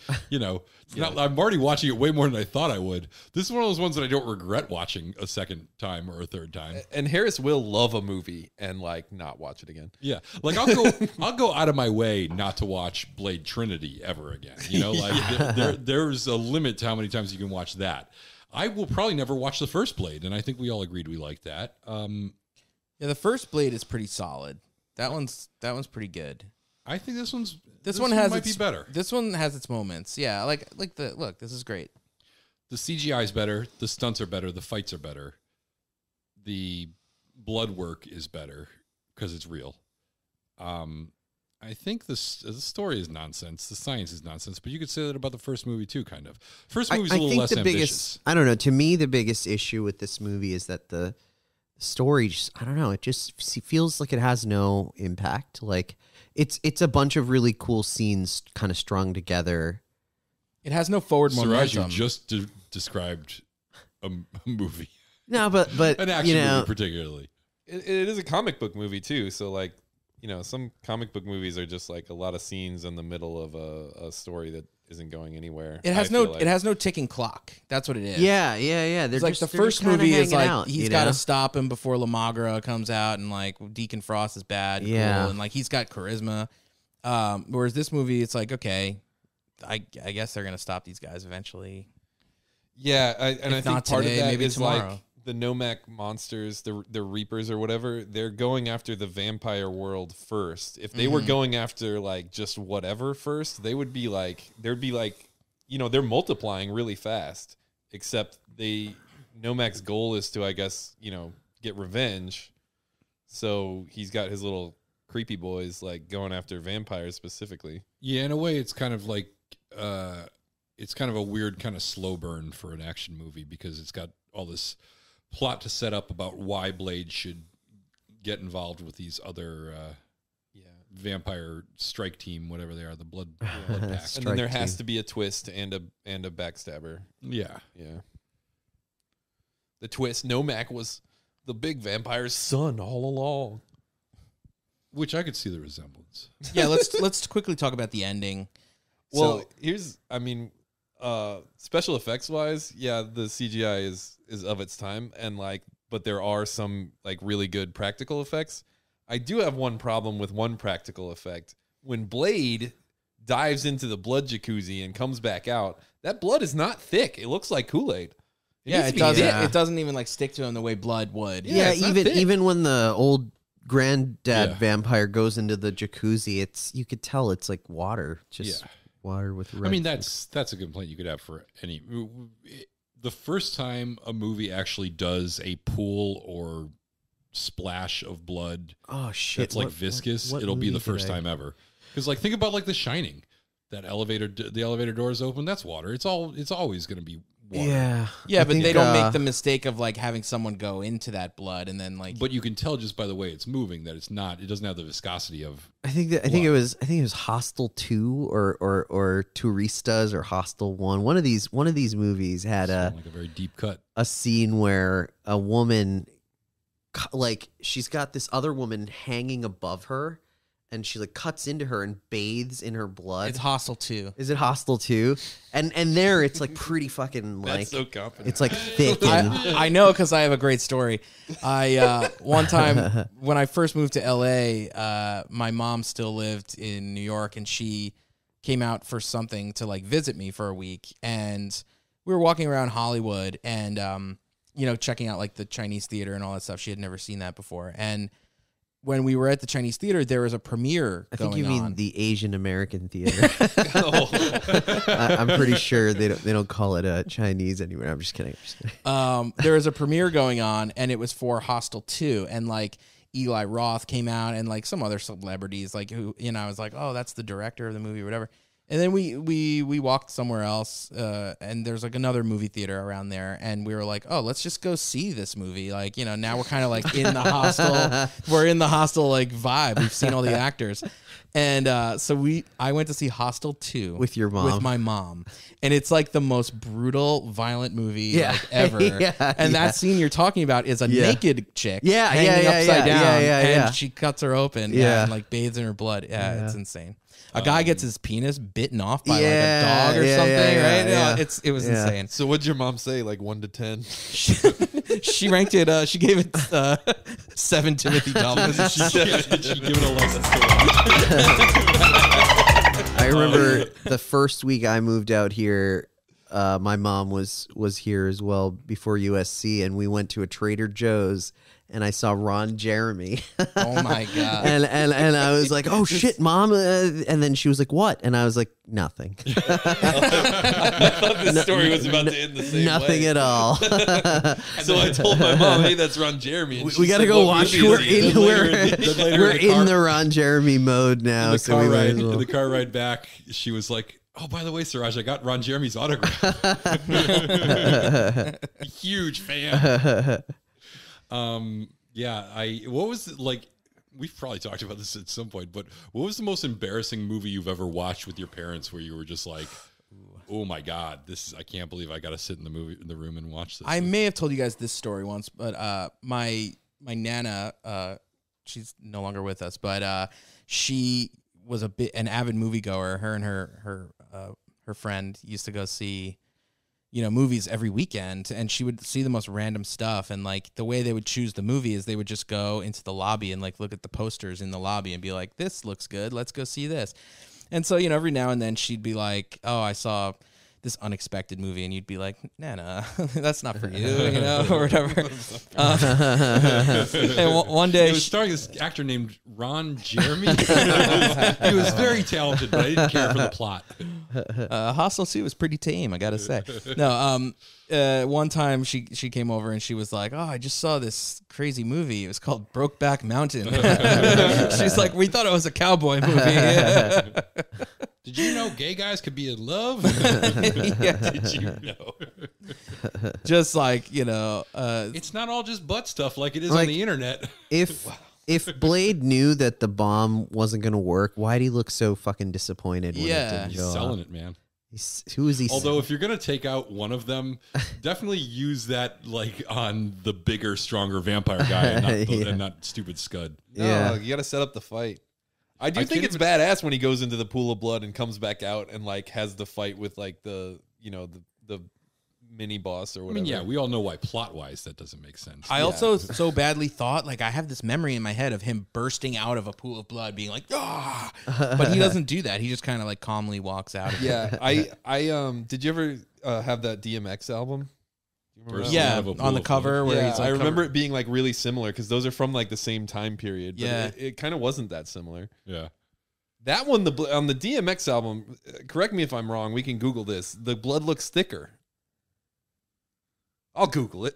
already watching it way more than I thought I would. This is one of those ones that I don't regret watching a second time or a third time. And Harris will love a movie and like not watch it again. Yeah, like I'll go out of my way not to watch Blade Trinity ever again. You know, like there's a limit to how many times you can watch that. I will probably never watch the first Blade, and I think we all agreed we like that. Yeah, the first Blade is pretty solid. That one's pretty good. I think this one might be better. This one has its moments. Yeah, like this is great. The CGI is better. The stunts are better. The fights are better. The blood work is better because it's real. I think the story is nonsense. The science is nonsense. But you could say that about the first movie too, kind of. First movie's a little less ambitious. I don't know. To me, the biggest issue with this movie is that the story I don't know. It just feels like it has no impact. Like it's a bunch of really cool scenes kind of strung together. It has no forward momentum. Suraj, you just described a movie. No, but an action movie particularly. It is a comic book movie too. So like, some comic book movies are just like a lot of scenes in the middle of a story that isn't going anywhere. It has no ticking clock. That's what it is. Yeah. It's like the first movie is like he's got to stop him before La Magra comes out, and like Deacon Frost is bad, cool, and like he's got charisma. Whereas this movie, it's like, okay, I guess they're gonna stop these guys eventually. Yeah, I think part today, of that maybe is tomorrow. like the Nomak monsters, the Reapers or whatever. They're going after the vampire world first. If they were going after like just whatever first, they're multiplying really fast. Except Nomak's goal is to, I guess, get revenge. So he's got his little creepy boys like going after vampires specifically. Yeah, in a way, it's kind of like it's kind of a weird kind of slow burn for an action movie because it's got all this plot to set up about why Blade should get involved with these other vampire strike team, whatever they are, the blood pack. And then there has to be a twist and a backstabber. Yeah. The twist, Nomak was the big vampire's son all along. Which I could see the resemblance. Yeah, let's quickly talk about the ending. Well, special effects wise, the CGI is of its time, and but there are some like really good practical effects. I do have one problem with one practical effect. When Blade dives into the blood jacuzzi and comes back out, that blood is not thick. It looks like Kool-Aid. It doesn't. It doesn't even like stick to him the way blood would. Yeah, even when the old granddad vampire goes into the jacuzzi, you could tell it's like water, just water with red. I mean, that's a complaint you could have for any. The first time a movie actually does a pool or splash of blood, that's like viscous, it'll be the first time ever. Because think about like The Shining, the elevator doors open, that's water. It's always going to be water. Yeah, but they don't make the mistake of like having someone go into that blood and then like. But you can tell just by the way it's moving that it doesn't have the viscosity of. I think it was Hostel 2 or Turistas or Hostel 1. One of these movies had a very deep cut. A scene where a woman, like she's got this other woman hanging above her, and she like cuts into her and bathes in her blood. It's Hostel 2. Is it Hostel 2? And there it's like pretty fucking like. That's so confident. It's like thick. And I know because I have a great story. I one time when I first moved to LA, my mom still lived in New York, and she came out for something to like visit me for a week, and we were walking around Hollywood and checking out like the Chinese theater and all that stuff. She had never seen that before, and when we were at the Chinese theater, there was a premiere going on. I think you mean the Asian American theater. I'm pretty sure they don't call it Chinese anymore. I'm just kidding. There was a premiere going on, and it was for Hostel 2, and like Eli Roth came out, and like some other celebrities, like who I was like, oh, that's the director of the movie, or whatever. And then we walked somewhere else, and there's like another movie theater around there, and we were like, oh, let's just go see this movie. Like, you know, now we're kind of like in the hostel. We're in the hostel like vibe. We've seen all the actors, and I went to see Hostel 2 with your mom, with my mom, and it's like the most brutal, violent movie like ever. And that scene you're talking about is a naked chick, hanging upside down, and she cuts her open, and like bathes in her blood. It's insane. A guy gets his penis bitten off by like a dog or something, right? Yeah. It was insane. So what'd your mom say? Like 1 to 10? She ranked it. She gave it 7 Timothy Dalmatians. Did she give it a license to I remember the first week I moved out here. My mom was here as well before USC, and we went to a Trader Joe's. And I saw Ron Jeremy. Oh my god! and I was like, "Oh shit, mom!" And then she was like, "What?" And I was like, "Nothing." I thought this story was about to end the same Nothing way. at all. So I told my mom, "Hey, that's Ron Jeremy." We got to go watch. We're in the Ron Jeremy mode now. In the car ride back, she was like, "Oh, by the way, Suraj, I got Ron Jeremy's autograph." Huge fan. What was like, we've probably talked about this at some point, but what was the most embarrassing movie you've ever watched with your parents where you were just like, oh my God, I can't believe I got to sit in the room and watch this? I may have told you guys this story once, but my Nana, she's no longer with us, but she was an avid moviegoer. Her and her friend used to go see, you know, movies every weekend, and she would see the most random stuff. And like the way they would choose the movie is they would just go into the lobby and like look at the posters in the lobby and be like, this looks good, let's go see this. And so, you know, every now and then she'd be like, oh, I saw this unexpected movie, and you'd be like, Nana, that's not for you, you know, or whatever. And one day, it was starring this actor named Ron Jeremy. He was very talented, but I didn't care for the plot. Hostel 2 was pretty tame, I gotta say. No, one time she came over and she was like, oh, I just saw this crazy movie. It was called Brokeback Mountain. She's like, we thought it was a cowboy movie. Did you know gay guys could be in love? Did you know? Just like, you know, it's not all just butt stuff like it is on the internet. If Blade knew that the bomb wasn't going to work, why'd he look so fucking disappointed when it didn't he's go selling up? it, man. Who is he? Although if you're going to take out one of them, definitely use that like on the bigger, stronger vampire guy and not stupid Scud. No, you got to set up the fight. I think it's badass when he goes into the pool of blood and comes back out and like has the fight with like the mini boss or whatever. I mean, yeah, we all know why plot-wise that doesn't make sense. I also so badly thought, like, I have this memory in my head of him bursting out of a pool of blood, being like, ah, but he doesn't do that. He just kind of like calmly walks out of it. Yeah, I did you ever have that DMX album? Yeah, on the cover where he's like, I remember it being like really similar because those are from like the same time period. But it kind of wasn't that similar. Yeah. That one, on the DMX album, correct me if I'm wrong, we can Google this. The blood looks thicker. I'll Google it.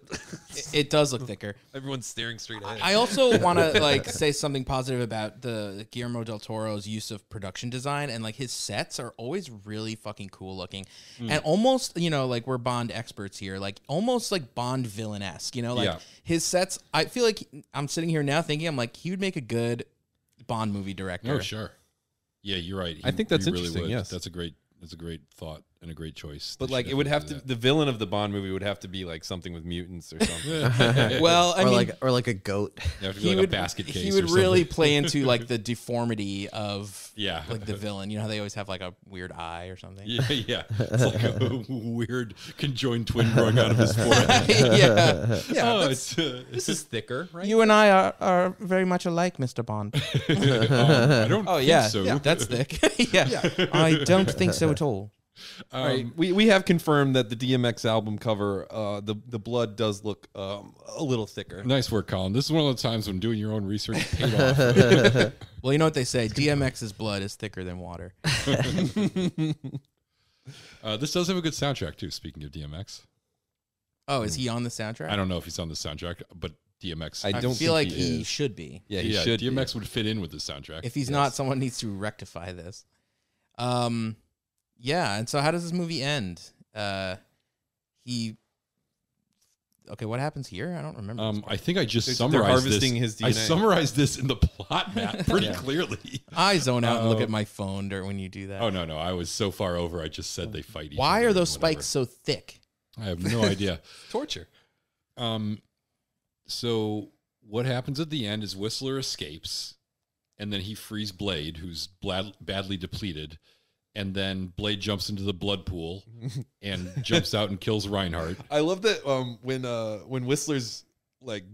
It does look thicker. Everyone's staring straight ahead. I also want to like say something positive about the Guillermo Del Toro's use of production design, and like his sets are always really fucking cool looking, and almost, you know, like we're Bond experts here, like almost like Bond villain-esque, you know, like his sets. I feel like I'm sitting here now thinking, I'm like, he would make a good Bond movie director. Oh, sure. Yeah, you're right. I think that's really interesting. Would. Yes, that's a great thought and a great choice. But like, it would have to. The villain of the Bond movie would have to be like something with mutants or something. Well, I mean, like a goat. He would, like a basket case. He would really play into like the deformity of like the villain. You know how they always have like a weird eye or something. Yeah. It's like a weird conjoined twin growing out of his forehead. Yeah. This is thicker, right? You and I are very much alike, Mr. Bond. I don't think so. Yeah, that's thick. I don't think so at all. Right. We have confirmed that the DMX album cover, the blood does look a little thicker. Nice work, Colin. This is one of the times when doing your own research paid off. Well, you know what they say: DMX's blood is thicker than water. This does have a good soundtrack too. Speaking of DMX, oh, is he on the soundtrack? I don't know if he's on the soundtrack, but DMX. I don't feel like he should be. Yeah, he should. DMX would fit in with the soundtrack. If he's not, someone needs to rectify this. Yeah, and so how does this movie end? Okay, what happens here? I don't remember. I think I just They're summarized harvesting this. his DNA. I summarized this in the plot, Matt, pretty clearly. I zone out and look at my phone when you do that. Oh, no. I was so far over, I just said they fight each other. Why are those and whatever. spikes so thick? I have no idea. Torture. So what happens at the end is Whistler escapes, and then he frees Blade, who's badly depleted, and then Blade jumps into the blood pool and jumps out and kills Reinhardt. I love that when Whistler's like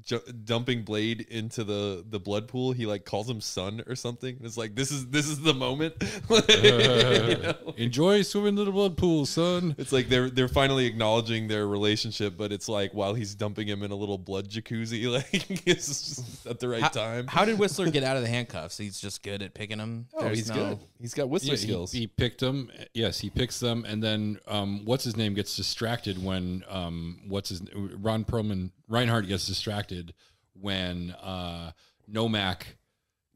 dumping Blade into the blood pool, he like calls him son or something. It's like this is the moment. You know? Enjoy swimming in the blood pool, son. It's like they're finally acknowledging their relationship, but it's like while he's dumping him in a little blood jacuzzi, like it's just at the right time. How did Whistler get out of the handcuffs? He's just good at picking them. Oh, he's good. He's got Whistler skills. He picked them. Yes, he picks them, and then what's his name gets distracted when Ron Perlman Reinhardt gets distracted when Nomak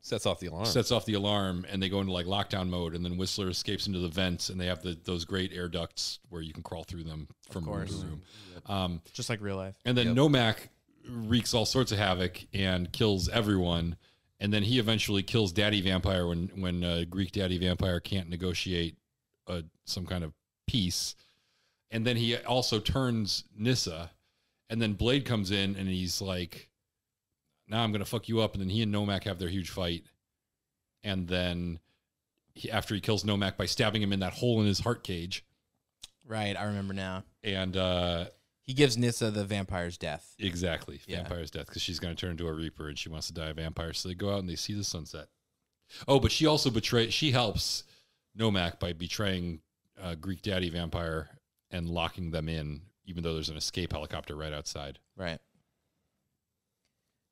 Sets off the alarm, and they go into like lockdown mode, and then Whistler escapes into the vents, and they have those great air ducts where you can crawl through them from room to room. Just like real life. And then Nomak wreaks all sorts of havoc and kills everyone, and then he eventually kills Daddy Vampire when Greek Daddy Vampire can't negotiate some kind of peace, and then he also turns Nyssa. And then Blade comes in and he's like, now I'm going to fuck you up. And then he and Nomak have their huge fight. And then after he kills Nomak by stabbing him in that hole in his heart cage. Right, I remember now. And he gives Nyssa the vampire's death. Exactly, vampire's death, because she's going to turn into a Reaper and she wants to die a vampire. So they go out and they see the sunset. Oh, but she also she helps Nomak by betraying Greek Daddy Vampire and locking them in, even though there's an escape helicopter right outside. Right.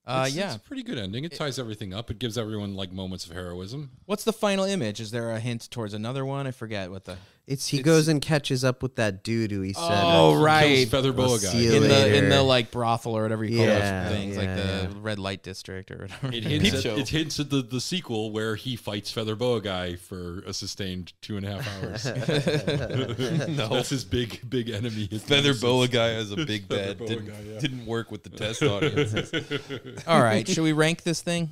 It's a pretty good ending. It ties everything up. It gives everyone like moments of heroism. What's the final image? Is there a hint towards another one? I forget what the... He goes and catches up with that dude who he said. Oh, right. Feather Boa guy. In the like brothel or whatever you call those things, like the red light district or whatever. It hints at the sequel where he fights Feather Boa guy for a sustained 2.5 hours. No. That's his big enemy. Feather Boa guy has a big bed. Didn't work with the test audiences. All right, should we rank this thing?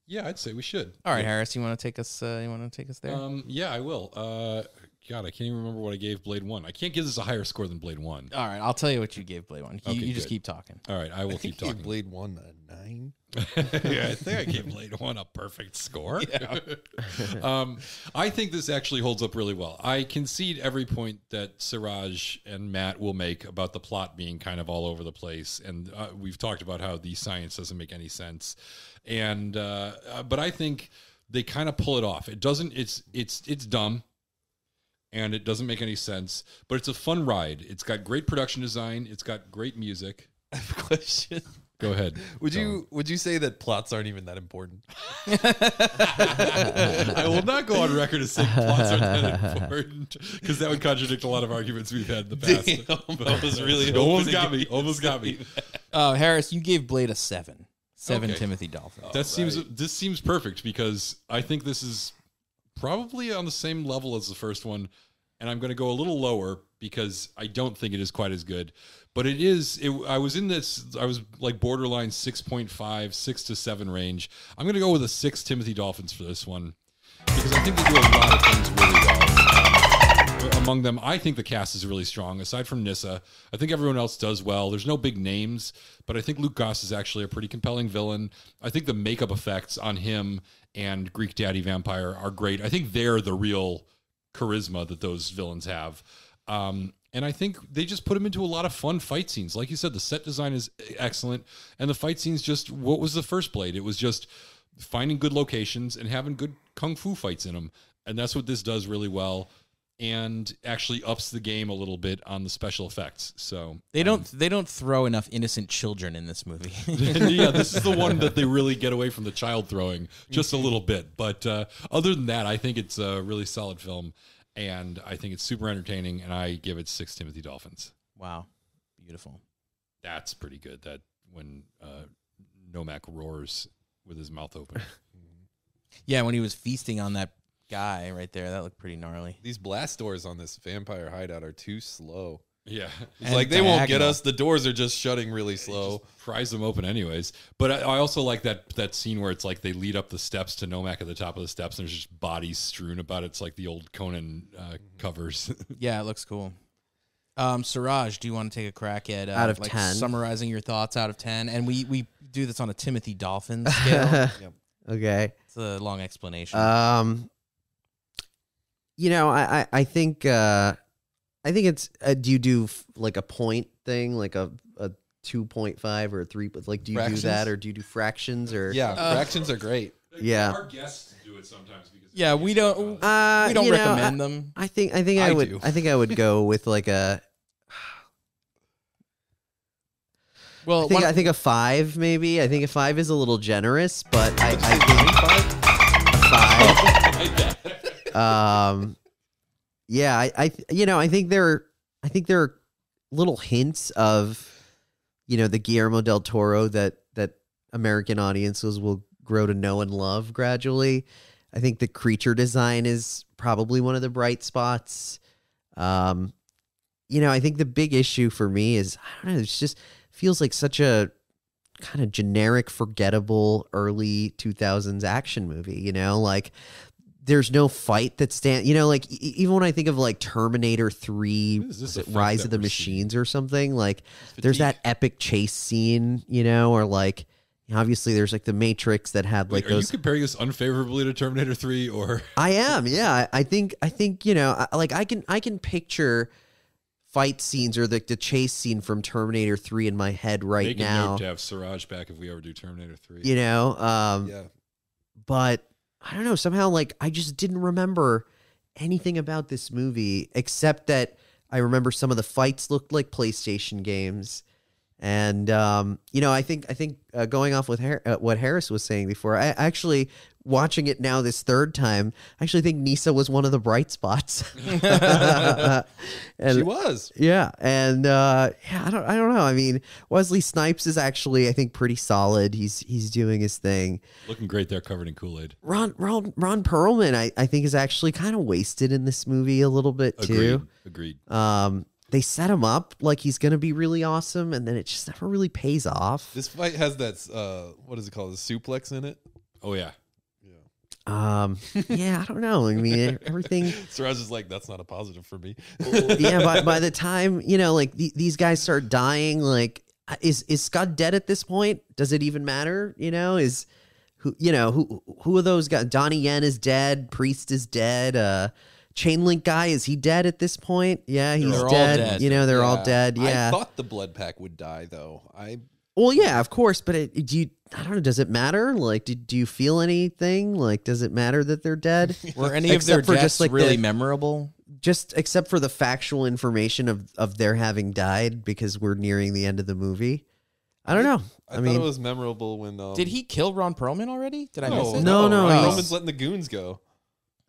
Yeah, I'd say we should. All right, Harris, you want to take us? There? Yeah, I will. God, I can't even remember what I gave Blade 1. I can't give this a higher score than Blade 1. All right, I'll tell you what you gave Blade 1. You just keep talking. All right, I will keep talking. Blade 1 a 9. Yeah, I think I gave Blade 1 a perfect score. Yeah. I think this actually holds up really well. I concede every point that Suraj and Matt will make about the plot being kind of all over the place, and we've talked about how the science doesn't make any sense. And but I think they kind of pull it off. It doesn't. It's dumb. And it doesn't make any sense, but it's a fun ride. It's got great production design. It's got great music. I have a question. Go ahead. Would you say that plots aren't even that important? I will not go on record as saying plots aren't that important, because that would contradict a lot of arguments we've had in the past. Damn, I was really almost got me. Harris, you gave Blade a 7. 7 Okay. Timothy Dolphin. This seems perfect, because I think this is probably on the same level as the first one, and I'm going to go a little lower because I don't think it is quite as good. But it is. I was like borderline 6.5, 6 to 7 range. I'm going to go with a 6 Timothy Dolphins for this one, because I think they do a lot of things really well. Among them, I think the cast is really strong. Aside from Nyssa, I think everyone else does well. There's no big names, but I think Luke Goss is actually a pretty compelling villain. I think the makeup effects on him and Greek Daddy Vampire are great. I think they're the real charisma that those villains have. And I think they just put him into a lot of fun fight scenes. Like you said, the set design is excellent. And the fight scenes just, what was the first Blade? It was just finding good locations and having good kung fu fights in them. And that's what this does really well. And actually ups the game a little bit on the special effects. So they don't throw enough innocent children in this movie. Yeah, this is the one that they really get away from the child throwing just a little bit. But other than that, I think it's a really solid film, and I think it's super entertaining, and I give it 6 Timothy Dolphins. Wow, beautiful. That's pretty good. That when Nomak roars with his mouth open. Yeah, when he was feasting on that guy right there. That looked pretty gnarly. These blast doors on this vampire hideout are too slow. Yeah. It's like they won't get us. The doors are just shutting really slow. Just pries them open anyways. But I also like that scene where it's like they lead up the steps to Nomak at the top of the steps and there's just bodies strewn about it. It's like the old Conan covers. Yeah, it looks cool. Suraj, do you want to take a crack at out of 10? Summarizing your thoughts out of 10? And we do this on a Timothy Dolphin scale. Yep. Okay. It's a long explanation. You know, I think it's do you do like a point thing, like a 2.5 or a 3? Like, do you do that, or do you do fractions? Or fractions are great. Yeah, our guests do it sometimes because we don't recommend them. I think I would go with like a. Well, I think a 5 maybe. I think a 5 is a little generous, but I think a 5. Yeah, I think there are little hints of, the Guillermo Del Toro that American audiences will grow to know and love gradually. I think the creature design is probably one of the bright spots. I think the big issue for me is, I don't know, it's just feels like such a kind of generic, forgettable early 2000s action movie, like there's no fight that stands, like even when I think of like Terminator 3, Rise of the Machines or something, like there's that epic chase scene, or like obviously there's like the Matrix that had like those. Are you comparing this unfavorably to Terminator 3 or? I am, yeah. I think like I can picture fight scenes or the chase scene from Terminator 3 in my head right now. Make a note to have Suraj back if we ever do Terminator 3. Yeah. But I don't know, somehow like I just didn't remember anything about this movie except that I remember some of the fights looked like PlayStation games. And I think going off with what Harris was saying before, I actually watching it now this third time, I actually think Nisa was one of the bright spots. She was, yeah, and I don't know. I mean, Wesley Snipes is actually, I think, pretty solid. He's doing his thing, looking great there, covered in Kool-Aid. Ron Perlman, I think, is actually kind of wasted in this movie a little bit too. Agreed. They set him up like he's going to be really awesome, and then it just never really pays off. This fight has that, what is it called, a suplex in it? Oh, yeah. Yeah, I don't know. I mean, everything. Suraj is like, that's not a positive for me. Yeah, by the time, like these guys start dying, like, is Scud dead at this point? Does it even matter? Who are those guys? Donnie Yen is dead. Priest is dead. Chainlink guy, is he dead at this point? Yeah, he's dead. They're all dead. Yeah. I thought the Blood Pack would die, though. Well, yeah, of course, but I don't know. Does it matter? Like, do you feel anything? Like, does it matter that they're dead? Were any of their deaths just like really memorable? Just except for the factual information of their having died, because we're nearing the end of the movie. I don't know. I mean, thought it was memorable when. Did he kill Ron Perlman already? Did I miss it? No. Perlman's letting the goons go.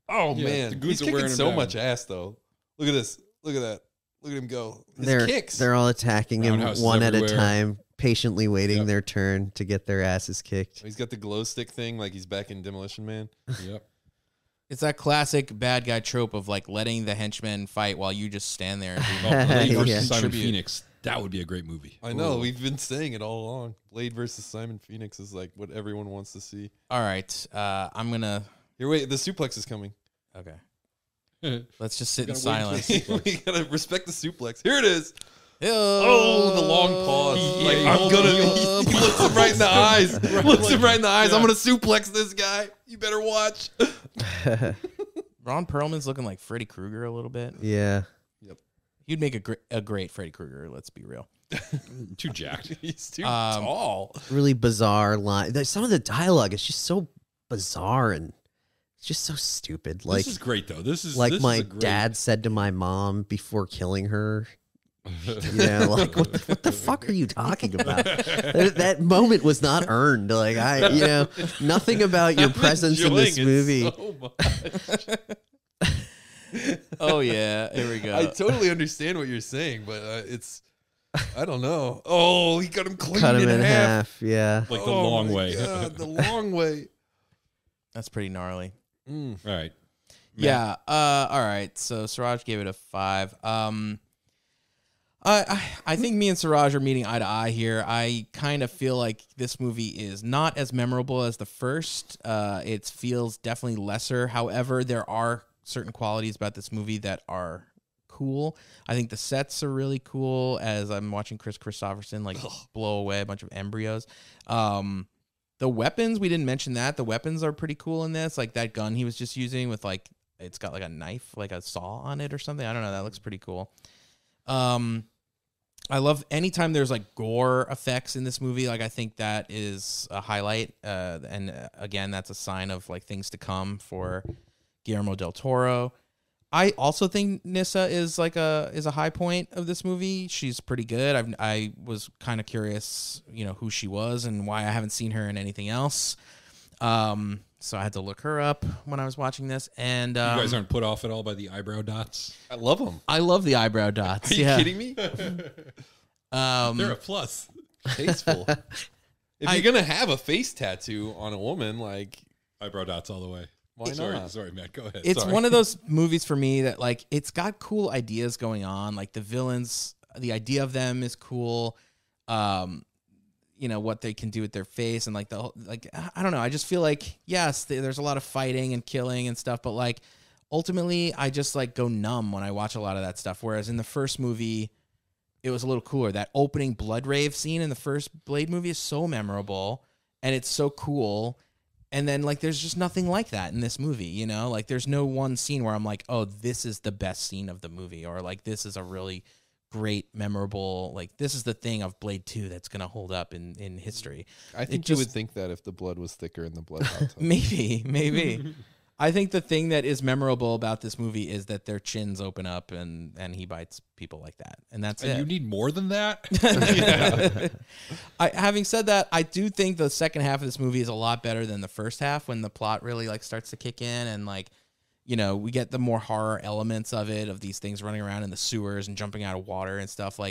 Oh, yeah, man. He's kicking so much ass, though. Look at this. Look at that. Look at him go. His kicks. They're all attacking him one at a time, patiently waiting their turn to get their asses kicked. He's got the glow stick thing like he's back in Demolition Man. Yep. It's that classic bad guy trope of like letting the henchmen fight while you just stand there. Blade versus Simon Phoenix. That would be a great movie. I know. We've been saying it all along. Blade versus Simon Phoenix is like what everyone wants to see. All right. I'm going to... Here, wait. The suplex is coming. Okay. Let's just sit in silence. We gotta respect the suplex. Here it is. Oh, the long pause. Like, he looks him right in the eyes. Looks him right in the eyes. I'm gonna suplex this guy. You better watch. Ron Perlman's looking like Freddy Krueger a little bit. Yeah. Yep. You'd make a great Freddy Krueger. Let's be real. Too jacked. He's too tall. Really bizarre line. Some of the dialogue is just so bizarre and it's just so stupid. Like, this is great though. This is like this my is a great... dad said to my mom before killing her. Like what the fuck are you talking about? That moment was not earned. Like nothing about your presence in this movie. So Oh yeah, here we go. I totally understand what you're saying, but it's I don't know. Oh, he got him clean in half. Yeah, like the long way. God, the long way. That's pretty gnarly. All right. Yeah. All right. So Suraj gave it a 5. I think me and Suraj are meeting eye to eye here. I kind of feel like this movie is not as memorable as the first. It feels definitely lesser. However, there are certain qualities about this movie that are cool. I think the sets are really cool as I'm watching Chris Christopherson blow away a bunch of embryos. The weapons, we didn't mention that. The weapons are pretty cool in this. Like that gun he was just using with it's got like a knife, like a saw on it or something. I don't know. That looks pretty cool. I love anytime there's like gore effects in this movie. Like I think that is a highlight. And again, that's a sign of like things to come for Guillermo Del Toro. I also think Nyssa is a high point of this movie. She's pretty good. I was kind of curious, who she was and why I haven't seen her in anything else. So I had to look her up when I was watching this. And you guys aren't put off at all by the eyebrow dots? I love them. I love the eyebrow dots. Are you kidding me? They're a plus. Tasteful. If you're gonna have a face tattoo on a woman, like eyebrow dots all the way. Why not? Sorry, Matt. Go ahead. It's one of those movies for me that it's got cool ideas going on. Like the villains, the idea of them is cool. What they can do with their face and I don't know. I just feel like, yes, there's a lot of fighting and killing and stuff, but ultimately I just go numb when I watch a lot of that stuff. Whereas in the first movie, it was a little cooler. That opening blood rave scene in the first Blade movie is so memorable and it's so cool. And then there's just nothing like that in this movie, there's no one scene where I'm like, oh, this is the best scene of the movie. Or this is a really great, memorable, this is the thing of Blade 2 that's going to hold up in history. I think you would think that if the blood was thicker in the blood hot tub. Maybe. I think the thing that is memorable about this movie is that their chins open up and he bites people like that. And that's it. You need more than that? Having said that, I do think the second half of this movie is a lot better than the first half when the plot really starts to kick in and we get the more horror elements of it, of these things running around in the sewers and jumping out of water and stuff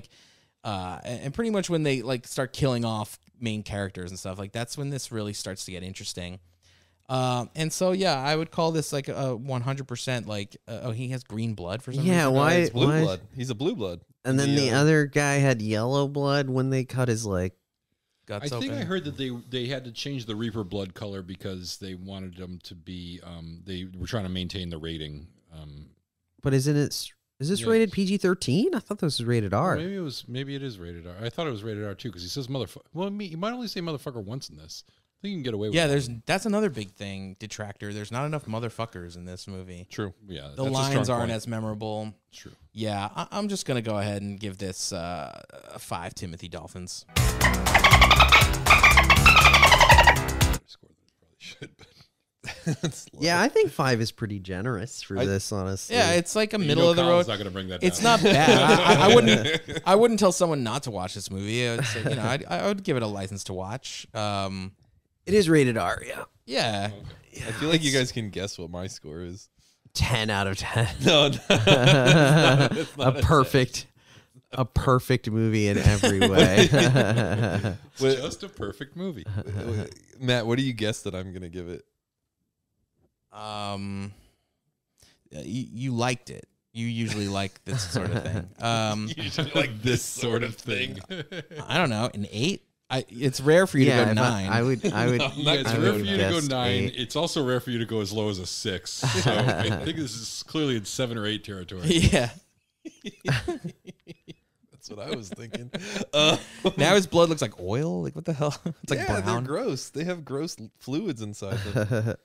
and pretty much when they start killing off main characters and stuff, that's when this really starts to get interesting. And so, yeah, I would call this a 100% he has green blood for some reason. Yeah, why? It's blue why? blood. He's a blue blood. And then the other guy had yellow blood when they cut his guts I think open. I heard that they had to change the Reaper blood color because they wanted them to be they were trying to maintain the rating. But is this rated PG-13? I thought this was rated R. Maybe it is rated R. I thought it was rated R too because he says motherfucker. Well, you might only say motherfucker once in this. I think you can get away with it. Yeah, that's another big thing, detractor. There's not enough motherfuckers in this movie. True. Yeah, the lines aren't as memorable. True. Yeah, I'm just going to go ahead and give this a 5 Timothy Dolphins. Yeah, I think 5 is pretty generous for this, honestly. Yeah, it's a middle of the road. Not gonna bring that it's down. not bad. I wouldn't tell someone not to watch this movie. It's, I would give it a license to watch. It is rated R, yeah. Yeah. I feel like you guys can guess what my score is. 10 out of 10. No, A perfect movie in every way. Just a perfect movie. Matt, what do you guess that I'm going to give it? You liked it. You usually like this sort of thing. Usually like this sort of thing. I don't know, an 8? It's rare for you to go 9. I would. It's rare for you to go 9. 8. It's also rare for you to go as low as a 6. So I think this is clearly in 7 or 8 territory. Yeah. That's what I was thinking. Now his blood looks like oil. What the hell? It's brown. They're gross. They have gross fluids inside them.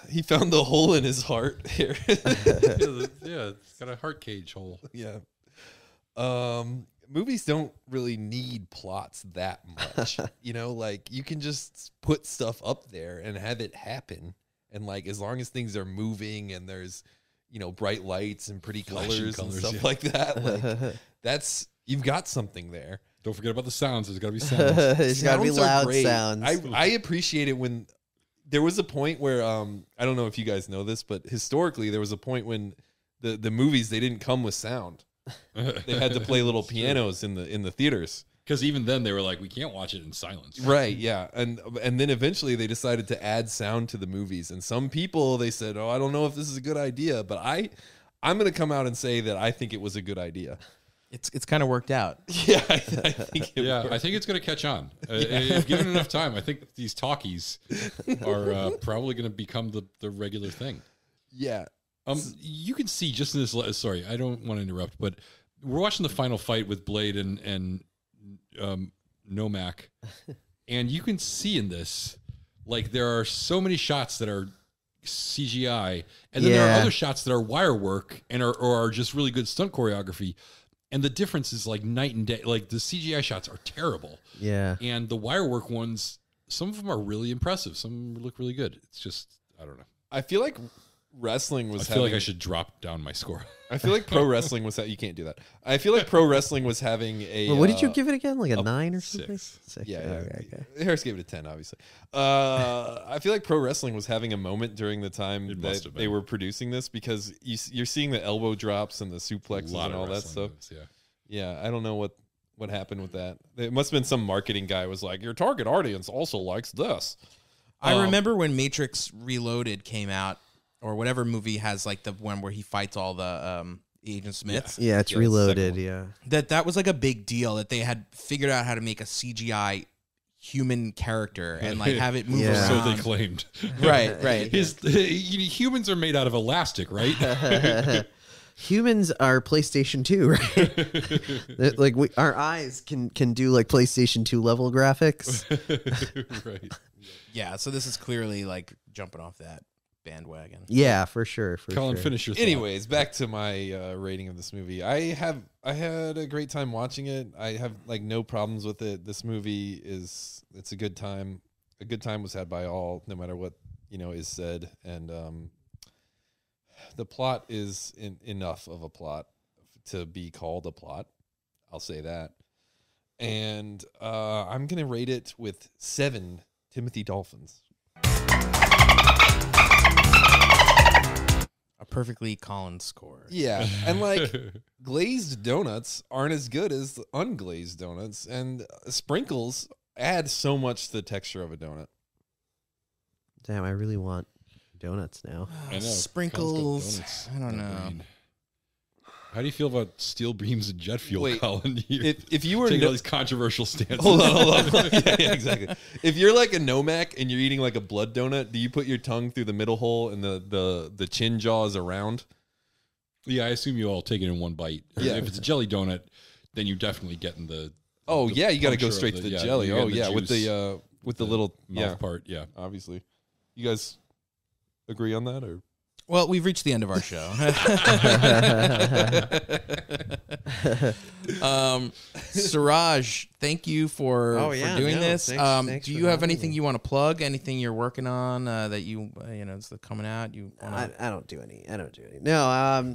He found the hole in his heart here. Yeah, it's got a heart cage hole. Yeah. Movies don't really need plots that much. You can just put stuff up there and have it happen. And as long as things are moving and there's, bright lights and pretty colors and stuff like that, you've got something there. Don't forget about the sounds. There's got to be sounds. There's got to be loud sounds. I appreciate it when there was a point where I don't know if you guys know this, but historically there was a point when the movies, they didn't come with sound. They had to play little pianos in the theaters. Because even then they were like, we can't watch it in silence. Right, yeah. And then eventually they decided to add sound to the movies. And some people, they said, oh, I don't know if this is a good idea. But I'm going to come out and say that I think it was a good idea. It's kind of worked out. Yeah, I think I think it's going to catch on. If given enough time, I think these talkies are probably going to become the regular thing. Yeah. You can see just in this. Sorry, I don't want to interrupt, but we're watching the final fight with Blade and Nomak, and you can see in this, like, there are so many shots that are CGI, and then there are other shots that are wire work and are just really good stunt choreography. And the difference is like night and day. Like, the CGI shots are terrible. Yeah. And the wire work ones, some of them are really impressive. Some look really good. It's just, I don't know. I feel like wrestling was I feel like I should drop down my score. I feel like pro wrestling was you can't do that. I feel like pro wrestling was having a. Well, what did you give it again? Like a 9 or something? 6. Yeah. Okay. Harris gave it a 10, obviously. I feel like pro wrestling was having a moment during the time that they were producing this, because you're seeing the elbow drops and the suplexes and all that stuff. Moves, yeah. Yeah, I don't know what happened with that. It must have been some marketing guy was like, your target audience also likes this. I remember when Matrix Reloaded came out, or whatever movie has like the one where he fights all the Agent Smiths. Yeah, it's Reloaded. Yeah, that was like a big deal that they had figured out how to make a CGI human character and like have it move around. So they claimed. Right. Humans are made out of elastic, right? Humans are PlayStation 2, right? Like our eyes can do like PlayStation 2 level graphics. Right. Yeah, so this is clearly like jumping off that bandwagon. Yeah, for sure. Colin, finish your thought. Anyways, back to my rating of this movie. I had a great time watching it. I have like no problems with it. This movie it's a good time. A good time was had by all, no matter what is said. And the plot is enough of a plot to be called a plot. I'll say that. And I'm gonna rate it with 7 Timothy Dolphins. A perfectly Colin score. Yeah, and like glazed donuts aren't as good as unglazed donuts, and sprinkles add so much to the texture of a donut. Damn, I really want donuts now. I know. Sprinkles. I don't know. How do you feel about steel beams and jet fuel, Wait, Colin? If you were taking all these controversial stances. Hold on. Yeah, exactly. If you're like a Nomak and you're eating like a blood donut, do you put your tongue through the middle hole and the chin jaws around? Yeah, I assume you all take it in one bite. Yeah. If it's a jelly donut, then you're definitely getting the. Oh the yeah, you got to go puncture straight of to the jelly. you're Oh getting yeah, juice, with the little mouth part. Yeah. Obviously. You guys agree on that, or? Well, we've reached the end of our show. Suraj, thank you for doing this. Thanks do for you have having anything me. you want to plug? Anything you're working on that you is coming out? I don't do any. No,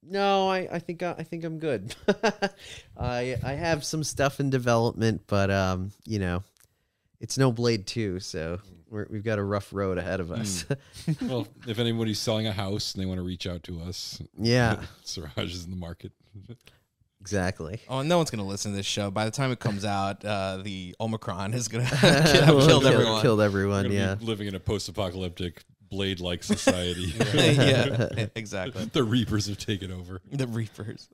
no. I think I'm good. I have some stuff in development, but it's no Blade 2, so we've got a rough road ahead of us. Well, if anybody's selling a house and they want to reach out to us, Yeah, Suraj is in the market. exactly. Oh, no one's going to listen to this show. By the time it comes out, the Omicron is going to have killed everyone. Killed We're everyone. gonna Yeah. be living in a post-apocalyptic Blade-like society. Yeah, exactly. The Reapers have taken over. The Reapers.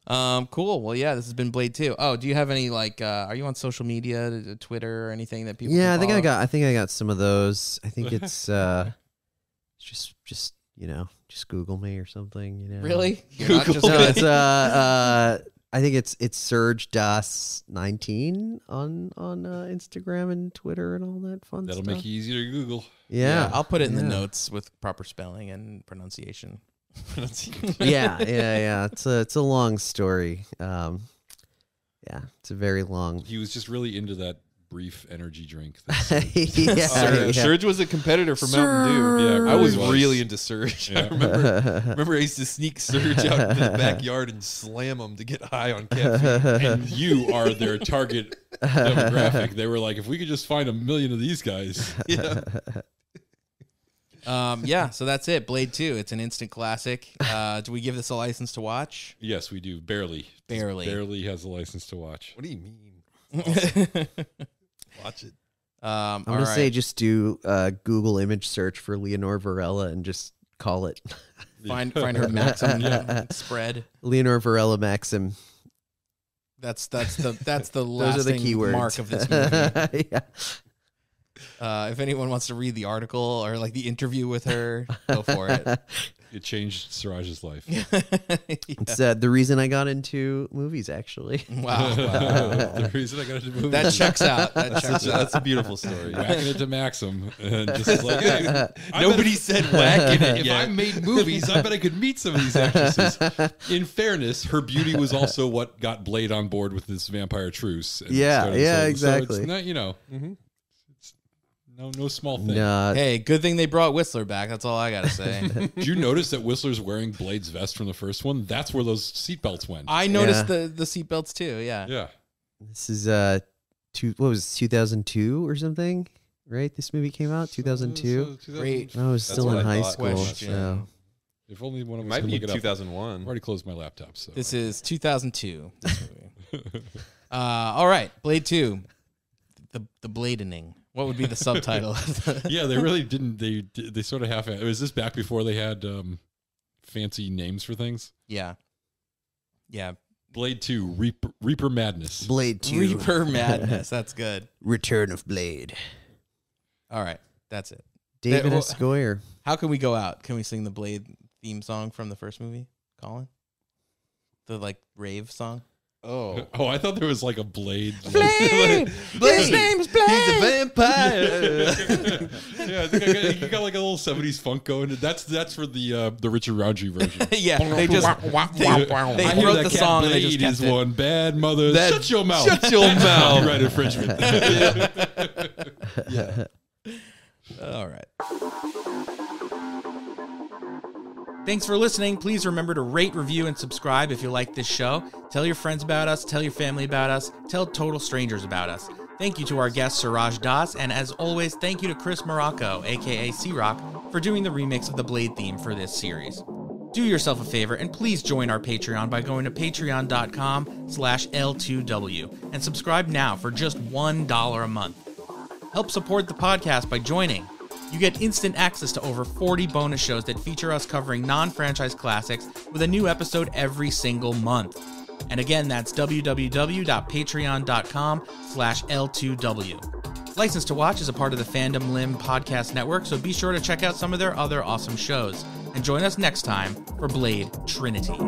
Cool. Well, yeah, this has been Blade 2. Oh, do you have any are you on social media, Twitter or anything that people Yeah, can I follow? think I got some of those. I think it's just Google me or something. Really? You're not just No, it's I think it's Surge Das 19 on Instagram and Twitter and all that fun That'll stuff. make it easier to Google. Yeah, I'll put it in the Yeah. notes with proper spelling and pronunciation. yeah. It's a long story. Yeah, it's a very long. He was just really into that brief energy drink. Surge was a competitor for Mountain Dew. Yeah, I was really was. really into Surge. Yeah. I remember I used to sneak Surge out into the backyard and slam them to get high on caffeine. And you are their target demographic. They were like, if we could just find 1 million of these guys. Yeah. Yeah, so that's it. Blade 2. It's an instant classic. Do we give this a license to watch? Yes, we do. Barely. Barely has a license to watch. What do you mean? Watch it. I'm gonna say just do Google image search for Leonore Varela and just call it. Find her Maxim spread. Leonore Varela Maxim. That's the Those are the lasting keywords. mark of this movie. Yeah. If anyone wants to read the article or like the interview with her, go for it. It changed Suraj's life. It's the reason I got into movies, actually. Wow. The reason I got into movies. That checks out. That's a beautiful story. Whacking it to Maxim. And just like, hey, Nobody said whacking it if yet. I made movies, I bet I could meet some of these actresses. In fairness, her beauty was also what got Blade on board with this vampire truce. And Exactly. So it's not, it's no small thing. Hey, good thing they brought Whistler back. That's all I gotta say. Did you notice that Whistler's wearing Blade's vest from the first one? That's where those seatbelts went. I noticed the seatbelts too. Yeah. Yeah. This is what was it, 2002 or something? Right? This movie came out 2002. Great. I was still in high thought. school. Question. So. If only one of us Might can be look it up. 2001. I've already closed my laptop. So This is 2002. This movie. All right, Blade 2, the Bladening. What would be the subtitle? yeah, they really didn't. They sort of half. Was this back before they had fancy names for things? Yeah. Blade 2, Reaper Madness. Blade 2. Reaper Madness. That's good. Return of Blade. All right, that's it. David S. Goyer. How can we go out? Can we sing the Blade theme song from the first movie, Colin? The rave song? Oh, I thought there was like a Blade. Blade! His name's Blade! He's a vampire. Yeah, I think you got like a little 70s funk going. That's for the Richard Roundtree version. Yeah, they just they I hear wrote that the Cat song and they Blade just is kept it. one bad mother. Shut your mouth. Shut your mouth. Copyright infringement. Yeah. All right. Thanks for listening. Please remember to rate, review, and subscribe if you like this show. Tell your friends about us. Tell your family about us. Tell total strangers about us. Thank you to our guest, Suraj Das. And as always, thank you to Chris Morocco, a.k.a. C-Rock, for doing the remix of the Blade theme for this series. Do yourself a favor and please join our Patreon by going to patreon.com/L2W and subscribe now for just $1 a month. Help support the podcast by joining. You get instant access to over 40 bonus shows that feature us covering non-franchise classics with a new episode every single month. And again, that's www.patreon.com/L2W. License to Watch is a part of the Fandom Limb podcast network, so be sure to check out some of their other awesome shows. And join us next time for Blade Trinity.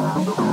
Thank you.